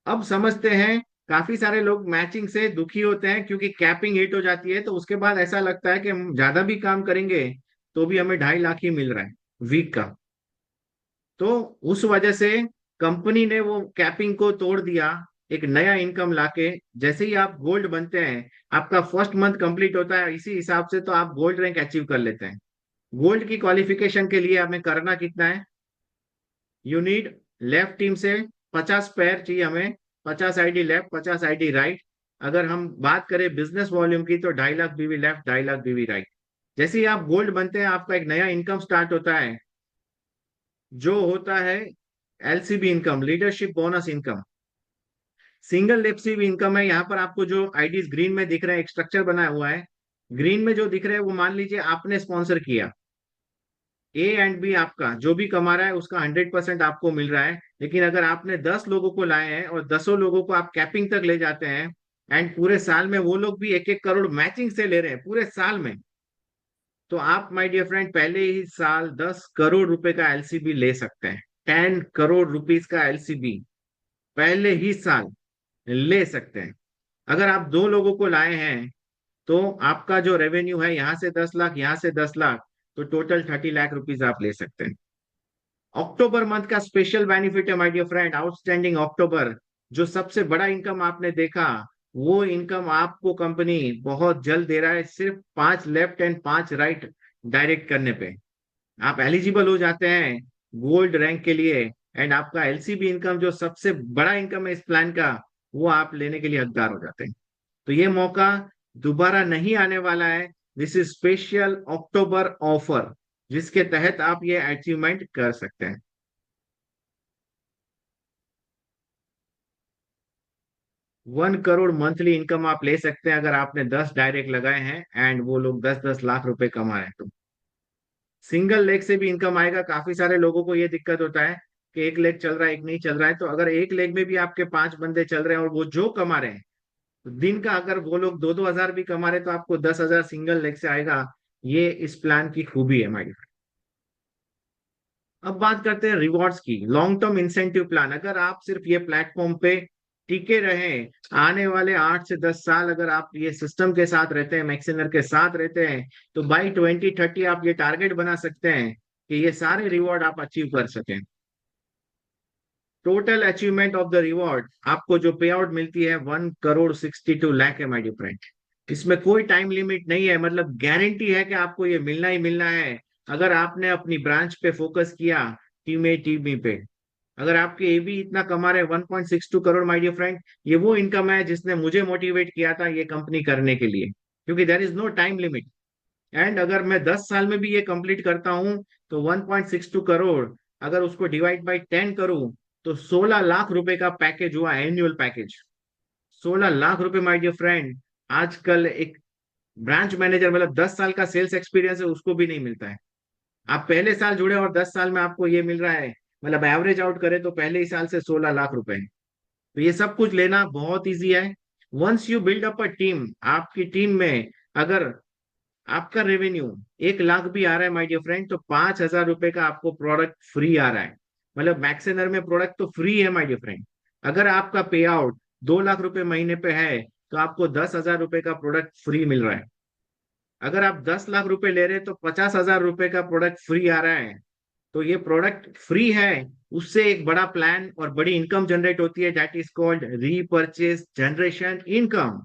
अब समझते हैं, काफी सारे लोग मैचिंग से दुखी होते हैं क्योंकि कैपिंग हिट हो जाती है, तो उसके बाद ऐसा लगता है कि हम ज्यादा भी काम करेंगे तो भी हमें 2.5 लाख ही मिल रहा है वीक का। तो उस वजह से कंपनी ने वो कैपिंग को तोड़ दिया, एक नया इनकम लाके। जैसे ही आप गोल्ड बनते हैं, आपका फर्स्ट मंथ कंप्लीट होता है, इसी हिसाब से तो आप गोल्ड रैंक अचीव कर लेते हैं। गोल्ड की क्वालिफिकेशन के लिए हमें करना कितना है, यू नीड लेफ्ट टीम से 50 पैर चाहिए हमें, 50 आईडी लेफ्ट, 50 आईडी राइट। अगर हम बात करें बिजनेस वॉल्यूम की, तो 2.5 लाख बीवी लेफ्ट, 2.5 लाख बीवी राइट। जैसे ही आप गोल्ड बनते हैं, आपका एक नया इनकम स्टार्ट होता है, जो होता है LCB income, leadership bonus income. Single लेप्सिव इनकम है। यहाँ पर आपको जो आईडीज ग्रीन में दिख रहे हैं, एक स्ट्रक्चर बनाया हुआ है। ग्रीन में जो दिख रहे हैं वो मान लीजिए आपने स्पॉन्सर किया, ए एंड बी आपका जो भी कमा रहा है उसका 100% आपको मिल रहा है। लेकिन अगर आपने 10 लोगों को लाए हैं और 10 लोगों को आप कैपिंग तक ले जाते हैं, एंड पूरे साल में वो लोग भी 1-1 करोड़ मैचिंग से ले रहे हैं पूरे साल में, तो आप माय डियर फ्रेंड पहले ही साल 10 करोड़ रुपए का एलसीबी ले सकते हैं। 10 करोड़ रुपीज का एलसीबी पहले ही साल ले सकते हैं। अगर आप 2 लोगों को लाए हैं, तो आपका जो रेवेन्यू है, यहाँ से 10 लाख, यहाँ से 10 लाख, तो टोटल 30 लाख रुपीज आप ले सकते हैं। अक्टूबर मंथ का स्पेशल बेनिफिट है माय डियर फ्रेंड, आउटस्टैंडिंग अक्टूबर। जो सबसे बड़ा इनकम आपने देखा, वो इनकम आपको कंपनी बहुत जल्द दे रहा है, सिर्फ 5 लेफ्ट एंड 5 राइट डायरेक्ट करने पे आप एलिजिबल हो जाते हैं गोल्ड रैंक के लिए। एंड आपका एलसीबी इनकम, जो सबसे बड़ा इनकम है इस प्लान का, वो आप लेने के लिए हकदार हो जाते हैं। तो ये मौका दोबारा नहीं आने वाला है। This is special October offer, जिसके तहत आप ये अचीवमेंट कर सकते हैं। 1 करोड़ मंथली इनकम आप ले सकते हैं अगर आपने 10 डायरेक्ट लगाए हैं एंड वो लोग 10-10 लाख रुपए कमा रहे हैं तो। सिंगल लेग से भी इनकम आएगा। काफी सारे लोगों को ये दिक्कत होता है कि एक लेग चल रहा है, एक नहीं चल रहा है। तो अगर एक लेग में भी आपके 5 बंदे चल रहे हैं और वो जो कमा रहे हैं, तो दिन का अगर वो लोग 2-2 हजार भी कमा रहे हैं, तो आपको 10 हजार सिंगल लेग से आएगा। ये इस प्लान की खूबी है हमारी। अब बात करते हैं रिवॉर्ड्स की। लॉन्ग टर्म इंसेंटिव प्लान, अगर आप सिर्फ ये प्लेटफॉर्म पे टिके रहें, आने वाले 8 से 10 साल अगर आप ये सिस्टम के साथ रहते हैं, मैक्सिनर के साथ रहते हैं, तो बाई 2030 आप ये टारगेट बना सकते हैं कि ये सारे रिवॉर्ड आप अचीव कर सकें। Total achievement of the reward, आपको जो पे आउट मिलती है 1 करोड़ 62 लाख है माय डियर फ्रेंड। इसमें कोई टाइम लिमिट नहीं है, मतलब गारंटी है कि आपको ये मिलना ही मिलना है। अगर आपने अपनी ब्रांच पे फोकस किया, टीम ए पे, अगर आपके ए बी इतना कमा रहे 1.62 करोड़ माय डियर फ्रेंड, ये वो इनकम है जिसने मुझे मोटिवेट किया था ये कंपनी करने के लिए, क्योंकि there is no time limit. And अगर मैं 10 साल में भी ये कंप्लीट करता हूं, तो 1.62 करोड़ अगर उसको डिवाइड बाई 10 करूं, तो 16 लाख रुपए का पैकेज हुआ, एनुअल पैकेज। 16 लाख रुपए माय डियर फ्रेंड, आजकल एक ब्रांच मैनेजर, मतलब 10 साल का सेल्स एक्सपीरियंस है, उसको भी नहीं मिलता है। आप पहले साल जुड़े और 10 साल में आपको ये मिल रहा है, मतलब एवरेज आउट करें तो पहले ही साल से 16 लाख रुपए। तो ये सब कुछ लेना बहुत इजी है। Once you build up a team, आपकी टीम में अगर आपका रेवेन्यू 1 लाख भी आ रहा है माय डियर फ्रेंड, तो 5 हजार रुपए का आपको प्रोडक्ट फ्री आ रहा है। मतलब मैक्सेनर में प्रोडक्ट तो फ्री है माय डियर फ्रेंड। अगर आपका पे आउट 2 लाख रुपए महीने पे है, तो आपको 10 हजार रुपए का प्रोडक्ट फ्री मिल रहा है। अगर आप 10 लाख रुपए ले रहे हैं, तो 50 हजार रुपए का प्रोडक्ट फ्री आ रहा है। तो ये प्रोडक्ट फ्री है, उससे एक बड़ा प्लान और बड़ी इनकम जनरेट होती है, that is called repurchase generation income.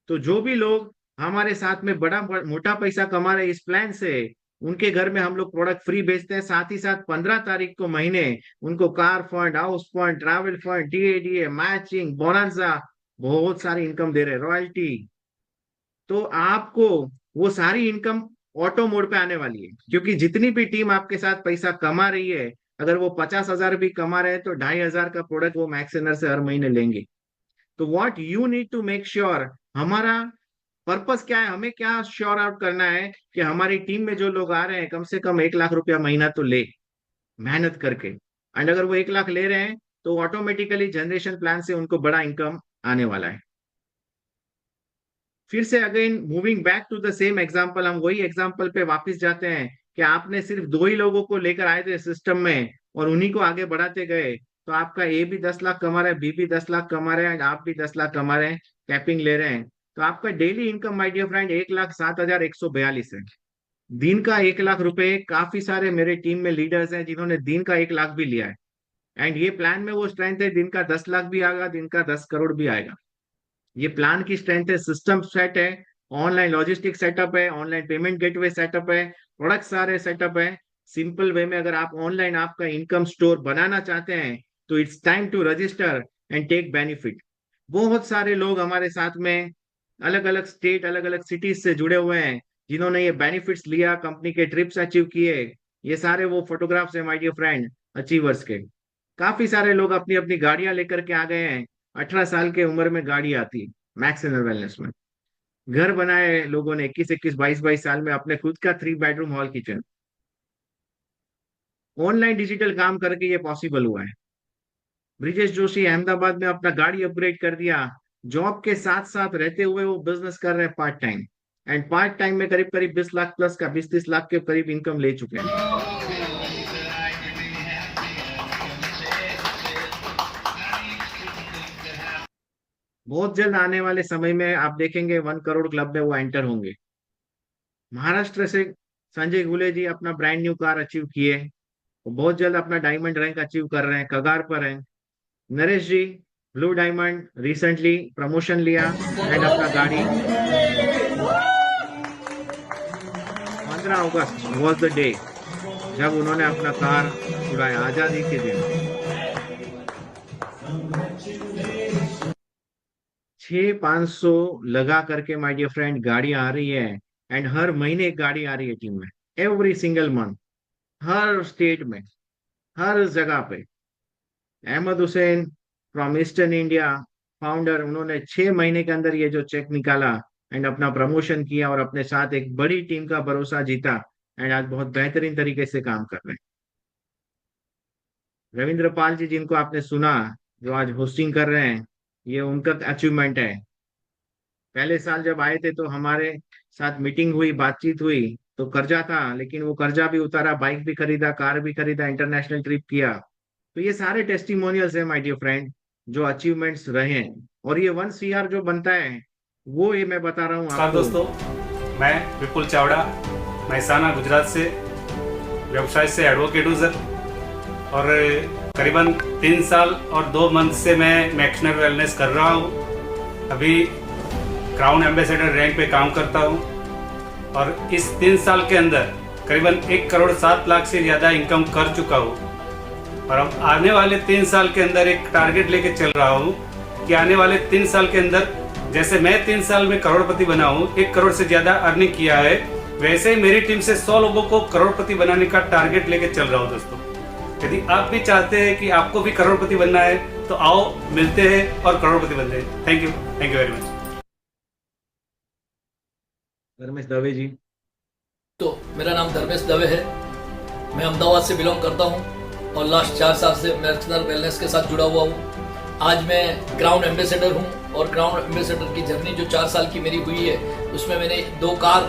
तो जो भी लोग हमारे साथ में बड़ा मोटा पैसा कमा रहे हैं इस प्लान से, उनके घर में हम लोग प्रोडक्ट फ्री बेचते हैं। साथ ही साथ 15 तारीख को महीने उनको car fund, house fund, travel fund, DA matching, bonanza, बहुत सारी इनकम दे रहे हैं, रॉयल्टी। तो आपको वो सारी इनकम ऑटो मोड पे आने वाली है, क्योंकि जितनी भी टीम आपके साथ पैसा कमा रही है, अगर वो 50 हजार भी कमा रहे हैं, तो 2.5 हजार का प्रोडक्ट वो मैक्सिनर से हर महीने लेंगे। तो what you need to make sure, हमारा पर्पस क्या है, हमें क्या श्योर आउट करना है कि हमारी टीम में जो लोग आ रहे हैं, कम से कम 1 लाख रुपया महीना तो ले, मेहनत करके। एंड अगर वो 1 लाख ले रहे हैं, तो ऑटोमेटिकली जनरेशन प्लान से उनको बड़ा इनकम आने वाला है। फिर से again moving back to the same example, हम वही एग्जांपल पे वापस जाते हैं कि आपने सिर्फ 2 ही लोगों को लेकर आए थे सिस्टम में और उन्हीं को आगे बढ़ाते गए, तो आपका ए भी 10 लाख कमा रहा है, बी भी 10 लाख कमा रहे हैं, आप भी 10 लाख कमा रहे हैं, कैपिंग ले रहे हैं, तो आपका daily income my dear friend 1,07,142 है। दिन का 1 लाख रुपए। काफी सारे मेरे टीम में लीडर्स हैं जिन्होंने दिन का 1 लाख भी लिया है। एंड ये प्लान में वो स्ट्रेंथ है, दिन का 10 लाख भी आएगा, दिन का 10 करोड़ भी आएगा। ये प्लान की स्ट्रेंथ है, सिस्टम सेट है, ऑनलाइन लॉजिस्टिक सेटअप है, ऑनलाइन पेमेंट गेटवे सेटअप है, प्रोडक्ट सारे सेटअप है। सिंपल वे में अगर आप ऑनलाइन आपका इनकम स्टोर बनाना चाहते हैं तो it's time to register and take benefit. बहुत सारे लोग हमारे साथ में अलग अलग स्टेट, अलग अलग सिटीज से जुड़े हुए हैं जिन्होंने ये बेनिफिट्स लिया, कंपनी के ट्रिप्स अचीव किए। ये सारे वो फोटोग्राफ्स है माय डियर फ्रेंड अचीवर्स के। काफी सारे लोग अपनी अपनी गाड़ियां लेकर के आ गए हैं। 18 साल के उम्र में गाड़ी आती है मैक्स इनर वेलनेस में। घर बनाए लोगों ने 21 21 22 22 साल में, अपने खुद का 3 bedroom hall kitchen. Online digital काम करके ये पॉसिबल हुआ है। ब्रिजेश जोशी अहमदाबाद में अपना गाड़ी अपग्रेड कर दिया। जॉब के साथ साथ रहते हुए वो बिजनेस कर रहे हैं part time. And part time में करीब करीब 20 लाख प्लस का, 20-30 लाख के करीब इनकम ले चुके हैं। बहुत जल्द आने वाले समय में आप देखेंगे 1 करोड़ क्लब में वो एंटर होंगे। महाराष्ट्र से संजय गुले जी अपना ब्रांड न्यू कार अचीव किए, वो बहुत जल्द अपना डायमंड रैंक अचीव कर रहे हैं, कगार पर हैं। नरेश जी ब्लू डायमंड रिसेंटली प्रमोशन लिया एंड अपना गाड़ी 15 अगस्त वॉज द डे जब उन्होंने अपना कार छुड़ाया, आजादी के दिन। 6,500 लगा करके माय डियर फ्रेंड गाड़ी आ रही है। एंड हर महीने एक गाड़ी आ रही है टीम में, एवरी सिंगल मंथ, हर स्टेट में, हर जगह पे। Ahmad Hussain from eastern India founder, उन्होंने 6 महीने के अंदर ये जो चेक निकाला एंड अपना प्रमोशन किया और अपने साथ एक बड़ी टीम का भरोसा जीता। एंड आज बहुत बेहतरीन तरीके से काम कर रहे हैं। रविंद्र पाल जी जिनको आपने सुना, जो आज होस्टिंग कर रहे हैं, ये उनका अचीवमेंट है। पहले साल जब आए थे तो हमारे साथ मीटिंग हुई, बातचीत हुई, तो कर्जा था, लेकिन वो कर्जा भी उतारा, बाइक भी खरीदा, कार भी खरीदा, इंटरनेशनल ट्रिप किया। तो ये सारे टेस्टिमोनियल्स है माय डियर फ्रेंड, जो अचीवमेंट्स रहे हैं। और ये 1 CR जो बनता है वो ये मैं बता रहा हूँ नमस्कार आपको। दोस्तों, मैं विपुल चावड़ा महसाना गुजरात से व्यवसाय से एडवोकेट हूँ सर। और करीबन 3 साल और 2 मंथ से मैं मैक्स इनर वेलनेस कर रहा हूँ। अभी क्राउन एम्बेसडर रैंक पे काम करता हूँ और इस 3 साल के अंदर करीबन 1 करोड़ 7 लाख से ज़्यादा इनकम कर चुका हूँ। और अब आने वाले 3 साल के अंदर एक टारगेट लेके चल रहा हूँ कि आने वाले 3 साल के अंदर जैसे मैं 3 साल में करोड़पति बना हूँ, 1 करोड़ से ज़्यादा अर्निंग किया है, वैसे ही मेरी टीम से 100 लोगों को करोड़पति बनाने का टारगेट लेके चल रहा हूँ दोस्तों। यदि आप भी चाहते हैं कि आपको भी करोड़पति बनना है तो आओ मिलते हैं और करोड़पति बनते हैं। Thank you very much. Dharmesh Dave ji. तो मेरा नाम धर्मेश दवे है, मैं अहमदाबाद से बिलोंग करता हूं और लास्ट 4 साल से मैक्स इनर वेलनेस के साथ जुड़ा हुआ हूं। आज मैं क्राउन एम्बेसडर हूं और क्राउन एम्बेसडर की जर्नी जो 4 साल की मेरी हुई है उसमें मैंने 2 कार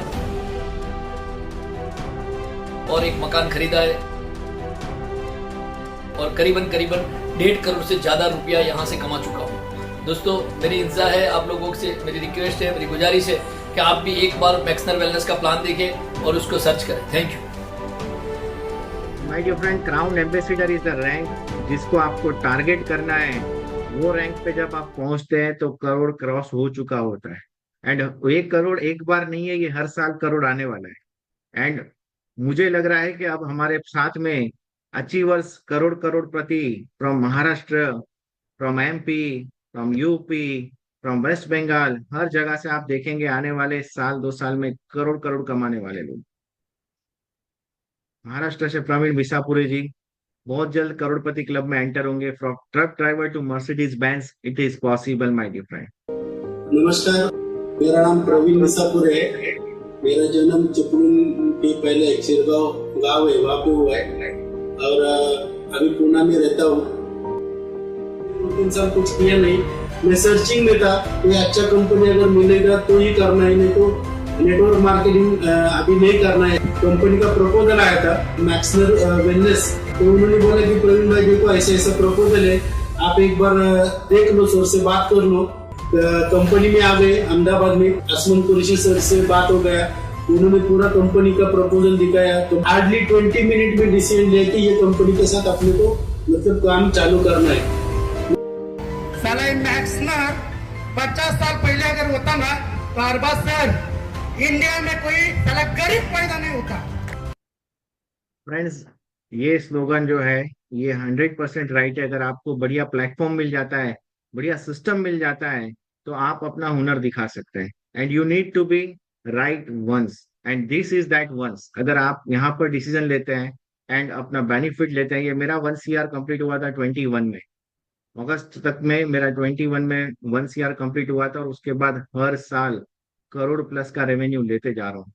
और 1 मकान खरीदा है और करीबन 1.5 करोड़ से ज्यादा रुपया यहाँ से कमा चुका हूँ। दोस्तों मेरी इंतजा है आप लोगों से, मेरी रिक्वेस्ट है, मेरी गुजारिश है कि आप भी एक बार मैक्स इनर वेलनेस का प्लान देखें और उसको सर्च करें। Thank you. My dear friend, crown ambassador is the rank जिसको आपको टारगेट करना है। वो रैंक पे जब आप पहुंचते हैं तो करोड़ क्रॉस हो चुका होता है। एंड 1 करोड़ एक बार नहीं है, ये हर साल करोड़ आने वाला है। एंड मुझे लग रहा है कि अब हमारे साथ में अचीवर्स करोड़पति from Maharashtra, from MP, from UP, from West Bengal, हर जगह से आप देखेंगे आने वाले साल 2 साल में करोड़ कमाने वाले लोग। महाराष्ट्र से प्रवीण विसापुरे जी बहुत जल्द करोड़पति क्लब में एंटर होंगे। From truck driver to Mercedes Benz, it is possible my dear friend. नमस्कार, मेरा नाम प्रवीण विसापुरे है। मेरा जन्म चिपळूण के पहले शिरगांव गांव है, वहाँ पे हुआ है और अभी पुणे में रहता हूँ। 3 साल कुछ किया नहीं, मैं सर्चिंग में था, कोई अच्छा कंपनी अगर मिलेगा तो ही करना है, नहीं तो नेटवर्क मार्केटिंग अभी नहीं करना है। कंपनी का प्रपोजल आया था मैक्स इनर वेलनेस तो उन्होंने बोला कि प्रवीण भाई देखो ऐसा ऐसा प्रपोजल है, आप एक बार देख लो, सर से बात कर लो। कंपनी में आ गए अहमदाबाद में, आसमान कुरैशी सर से बात हो गया, उन्होंने पूरा कंपनी का प्रपोजल दिखाया। तो हार्डली 20 मिनट में डिसीजन लिया कि ये कंपनी के साथ अपने को मतलब काम चालू करना है। साला ये मैक्स ना 50 साल पहले अगर होता ना तो अरबाज सर इंडिया में कोई साला गरीब पैदा नहीं होता। फ्रेंड्स, ये स्लोगन जो है ये 100% राइट है। अगर आपको बढ़िया प्लेटफॉर्म मिल जाता है, बढ़िया सिस्टम मिल जाता है, तो आप अपना हुनर दिखा सकते हैं। And you need to be right once, and this is that once. अगर आप यहाँ पर डिसीजन लेते हैं एंड अपना बेनिफिट लेते हैं, ये मेरा 1 CR कंप्लीट हुआ था 21 में, अगस्त तक में मेरा 21 में 1 CR कंप्लीट हुआ था, और उसके बाद हर साल करोड़ प्लस का रेवेन्यू लेते जा रहा हूँ।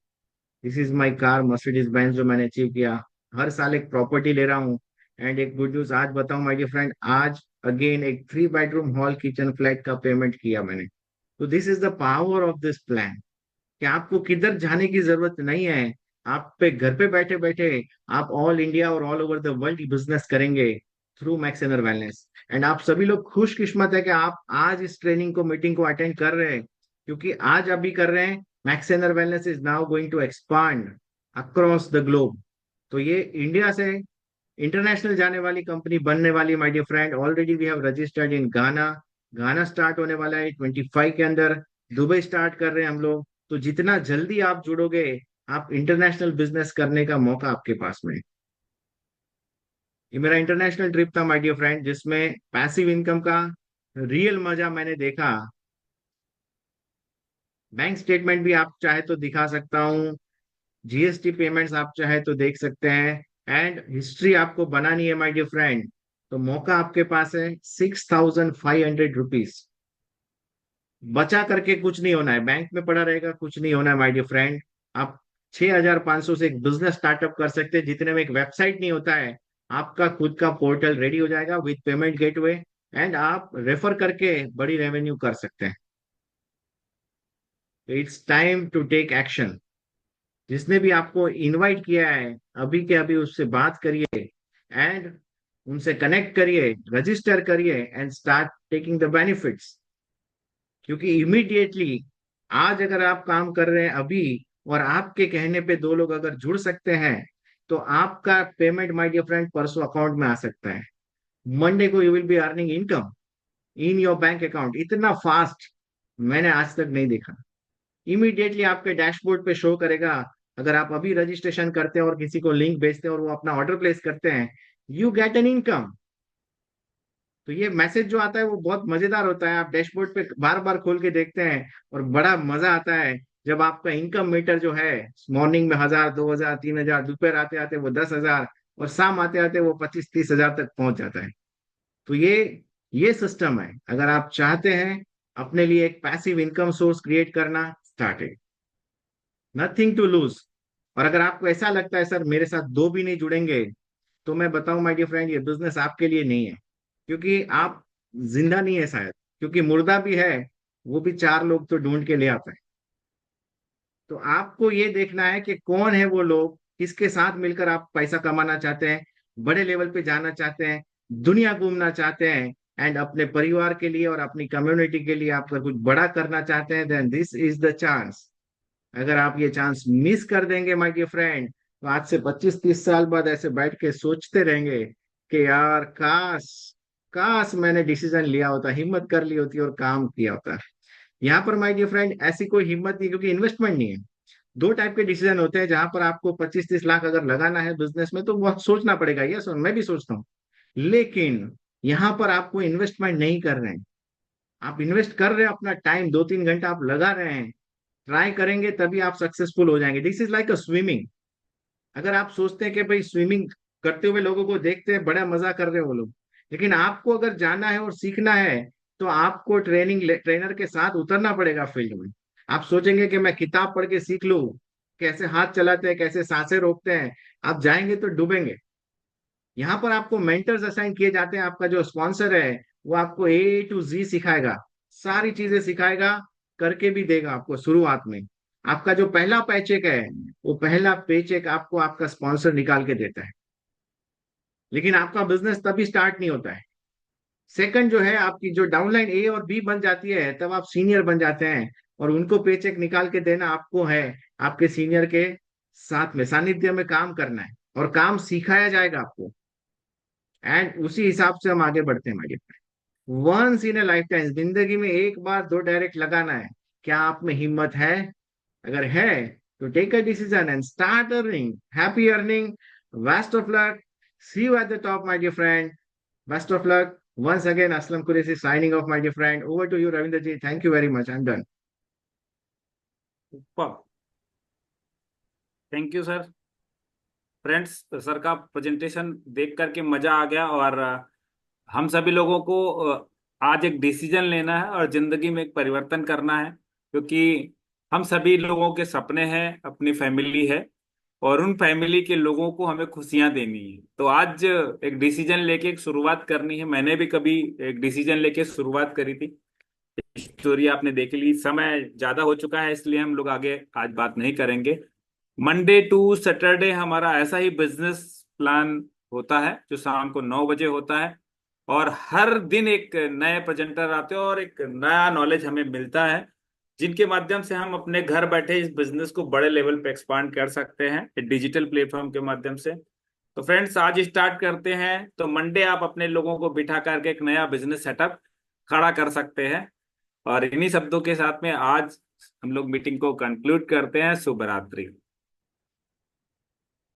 This is my car Mercedes Benz जो मैंने अचीव किया। हर साल एक प्रॉपर्टी ले रहा हूँ। एंड एक गुड न्यूज आज बताऊं माय डियर फ्रेंड, आज अगेन एक 3 बेडरूम हॉल किचन फ्लैट का पेमेंट किया मैंने। तो this is the power of this plan कि आपको किधर जाने की जरूरत नहीं है। आप पे घर पे बैठे बैठे आप ऑल इंडिया और all over the world business करेंगे थ्रू मैक्स वेलनेस। एंड आप सभी लोग खुशकिस्मत है कि आप आज इस ट्रेनिंग को, मीटिंग को अटेंड कर रहे हैं, क्योंकि आज अभी कर रहे हैं। Max wellness is now going to expand across the globe. तो ये इंडिया से इंटरनेशनल जाने वाली कंपनी बनने वाली my dear friend. Already we have registered in Ghana. Ghana start होने वाला है 25 के अंदर। दुबई स्टार्ट कर रहे हैं हम लोग। तो जितना जल्दी आप जुड़ोगे, आप इंटरनेशनल बिजनेस करने का मौका आपके पास में। ये मेरा इंटरनेशनल ट्रिप था माय डियर फ्रेंड, जिसमें पैसिव इनकम का रियल मजा मैंने देखा। बैंक स्टेटमेंट भी आप चाहे तो दिखा सकता हूँ, जीएसटी पेमेंट्स आप चाहे तो देख सकते हैं। एंड हिस्ट्री आपको बनानी है माय डियर फ्रेंड, तो मौका आपके पास है। 6,500 रुपीज बचा करके कुछ नहीं होना है, बैंक में पड़ा रहेगा कुछ नहीं होना है माय डियर फ्रेंड। आप 6,500 से एक बिजनेस स्टार्टअप कर सकते हैं, जितने में एक वेबसाइट नहीं होता है, आपका खुद का पोर्टल रेडी हो जाएगा विद पेमेंट गेटवे, एंड आप रेफर करके बड़ी रेवेन्यू कर सकते हैं। It's time to take action. जिसने भी आपको इनवाइट किया है, अभी के अभी उससे बात करिए एंड उनसे कनेक्ट करिए, रजिस्टर करिए and start taking the benefits. क्योंकि इमीडिएटली आज अगर आप काम कर रहे हैं अभी, और आपके कहने पे 2 लोग अगर जुड़ सकते हैं, तो आपका पेमेंट माय डियर फ्रेंड परसों अकाउंट में आ सकता है। मंडे को you will be earning income in your bank account. इतना फास्ट मैंने आज तक नहीं देखा। इमीडिएटली आपके डैशबोर्ड पे शो करेगा। अगर आप अभी रजिस्ट्रेशन करते हैं और किसी को लिंक भेजते हैं और वो अपना ऑर्डर प्लेस करते हैं, यू गेट एन इनकम। तो ये मैसेज जो आता है वो बहुत मजेदार होता है। आप डैशबोर्ड पे बार बार खोल के देखते हैं और बड़ा मजा आता है जब आपका इनकम मीटर जो है मॉर्निंग में 1,000, 2,000, 3,000, दोपहर आते आते वो 10,000 और शाम आते आते वो 25-30,000 तक पहुंच जाता है। तो ये सिस्टम है। अगर आप चाहते हैं अपने लिए एक पैसिव इनकम सोर्स क्रिएट करना, स्टार्टेड, नथिंग टू लूज। और अगर आपको ऐसा लगता है सर मेरे साथ 2 भी नहीं जुड़ेंगे, तो मैं बताऊं माय डियर फ्रेंड, ये बिजनेस आपके लिए नहीं है। क्योंकि आप जिंदा नहीं है शायद, क्योंकि मुर्दा भी है वो भी 4 लोग तो ढूंढ के ले आता है। तो आपको ये देखना है कि कौन है वो लोग, किसके साथ मिलकर आप पैसा कमाना चाहते हैं, बड़े लेवल पे जाना चाहते हैं, दुनिया घूमना चाहते हैं, एंड अपने परिवार के लिए और अपनी कम्युनिटी के लिए आप अगर कुछ बड़ा करना चाहते हैं, then this is the chance. अगर आप ये चांस मिस कर देंगे माय डियर फ्रेंड, तो आज से 25-30 साल बाद ऐसे बैठ के सोचते रहेंगे कि यार काश काश मैंने डिसीजन लिया होता, हिम्मत कर ली होती और काम किया होता। यहाँ पर माय डियर फ्रेंड ऐसी कोई हिम्मत नहीं, क्योंकि इन्वेस्टमेंट नहीं है। 2 टाइप के डिसीजन होते हैं। जहां पर आपको 25-30 लाख अगर लगाना है बिजनेस में, तो बहुत सोचना पड़ेगा। यस, मैं भी सोचता हूँ। लेकिन यहाँ पर आपको इन्वेस्टमेंट नहीं कर रहे हैं, आप इन्वेस्ट कर रहे हैं अपना टाइम, 2-3 घंटा आप लगा रहे हैं। ट्राई करेंगे तभी आप सक्सेसफुल हो जाएंगे। This is like a swimming. अगर आप सोचते हैं कि भाई स्विमिंग करते हुए लोगों को देखते हैं बड़ा मजा कर रहे हैं वो लोग, लेकिन आपको अगर जाना है और सीखना है, तो आपको ट्रेनर के साथ उतरना पड़ेगा फील्ड में। आप सोचेंगे कि मैं किताब पढ़ के सीख लूं कैसे हाथ चलाते हैं, कैसे सांसें रोकते हैं, आप जाएंगे तो डूबेंगे। यहाँ पर आपको मेंटर्स असाइन किए जाते हैं। आपका जो स्पॉन्सर है वो आपको A to Z सिखाएगा, सारी चीजें सिखाएगा, करके भी देगा आपको शुरुआत में। आपका जो पहला पेचेक है, वो पहला पेचेक आपको आपका स्पॉन्सर निकाल के देता है। लेकिन आपका बिजनेस तभी स्टार्ट नहीं होता है। सेकंड जो है, आपकी जो डाउनलाइन ए और बी बन जाती है, तब आप सीनियर बन जाते हैं, और उनको पेचेक निकाल के देना आपको है, आपके सीनियर के साथ में सानिध्य में काम करना है, और काम सिखाया जाएगा आपको, एंड उसी हिसाब से हम आगे बढ़ते हैं my. Once in a life time, जिंदगी में एक बार दो डायरेक्ट लगाना है। क्या आप में हिम्मत है? अगर है तो take a decision and start earning. Happy earning, best of luck, see you at the top my dear friend, best of luck. once again, Aslam Qureshi signing off, my dear friend. Over to you, Ravinder ji. Thank you very much. I'm done. Thank you sir. Friends, sir का presentation देख करके मजा आ गया, और हम सभी लोगों को आज एक डिसीजन लेना है और जिंदगी में एक परिवर्तन करना है, क्योंकि हम सभी लोगों के सपने हैं, अपनी फैमिली है, और उन फैमिली के लोगों को हमें खुशियां देनी है। तो आज एक डिसीजन लेके एक शुरुआत करनी है। मैंने भी कभी एक डिसीजन लेके शुरुआत करी थी। स्टोरी आपने देख ली। समय ज्यादा हो चुका है, इसलिए हम लोग आगे आज बात नहीं करेंगे। मंडे टू सैटरडे हमारा ऐसा ही बिजनेस प्लान होता है, जो शाम को 9 बजे होता है, और हर दिन एक नए प्रेजेंटर आते हैं और एक नया नॉलेज हमें मिलता है, जिनके माध्यम से हम अपने घर बैठे इस बिजनेस को बड़े लेवल पे एक्सपांड कर सकते हैं डिजिटल प्लेटफॉर्म के माध्यम से। तो फ्रेंड्स, आज स्टार्ट करते हैं। तो मंडे आप अपने लोगों को बिठा करके एक नया बिजनेस सेटअप खड़ा कर सकते हैं। और इन्हीं शब्दों के साथ में आज हम लोग मीटिंग को कंक्लूड करते हैं। शुभ रात्रि।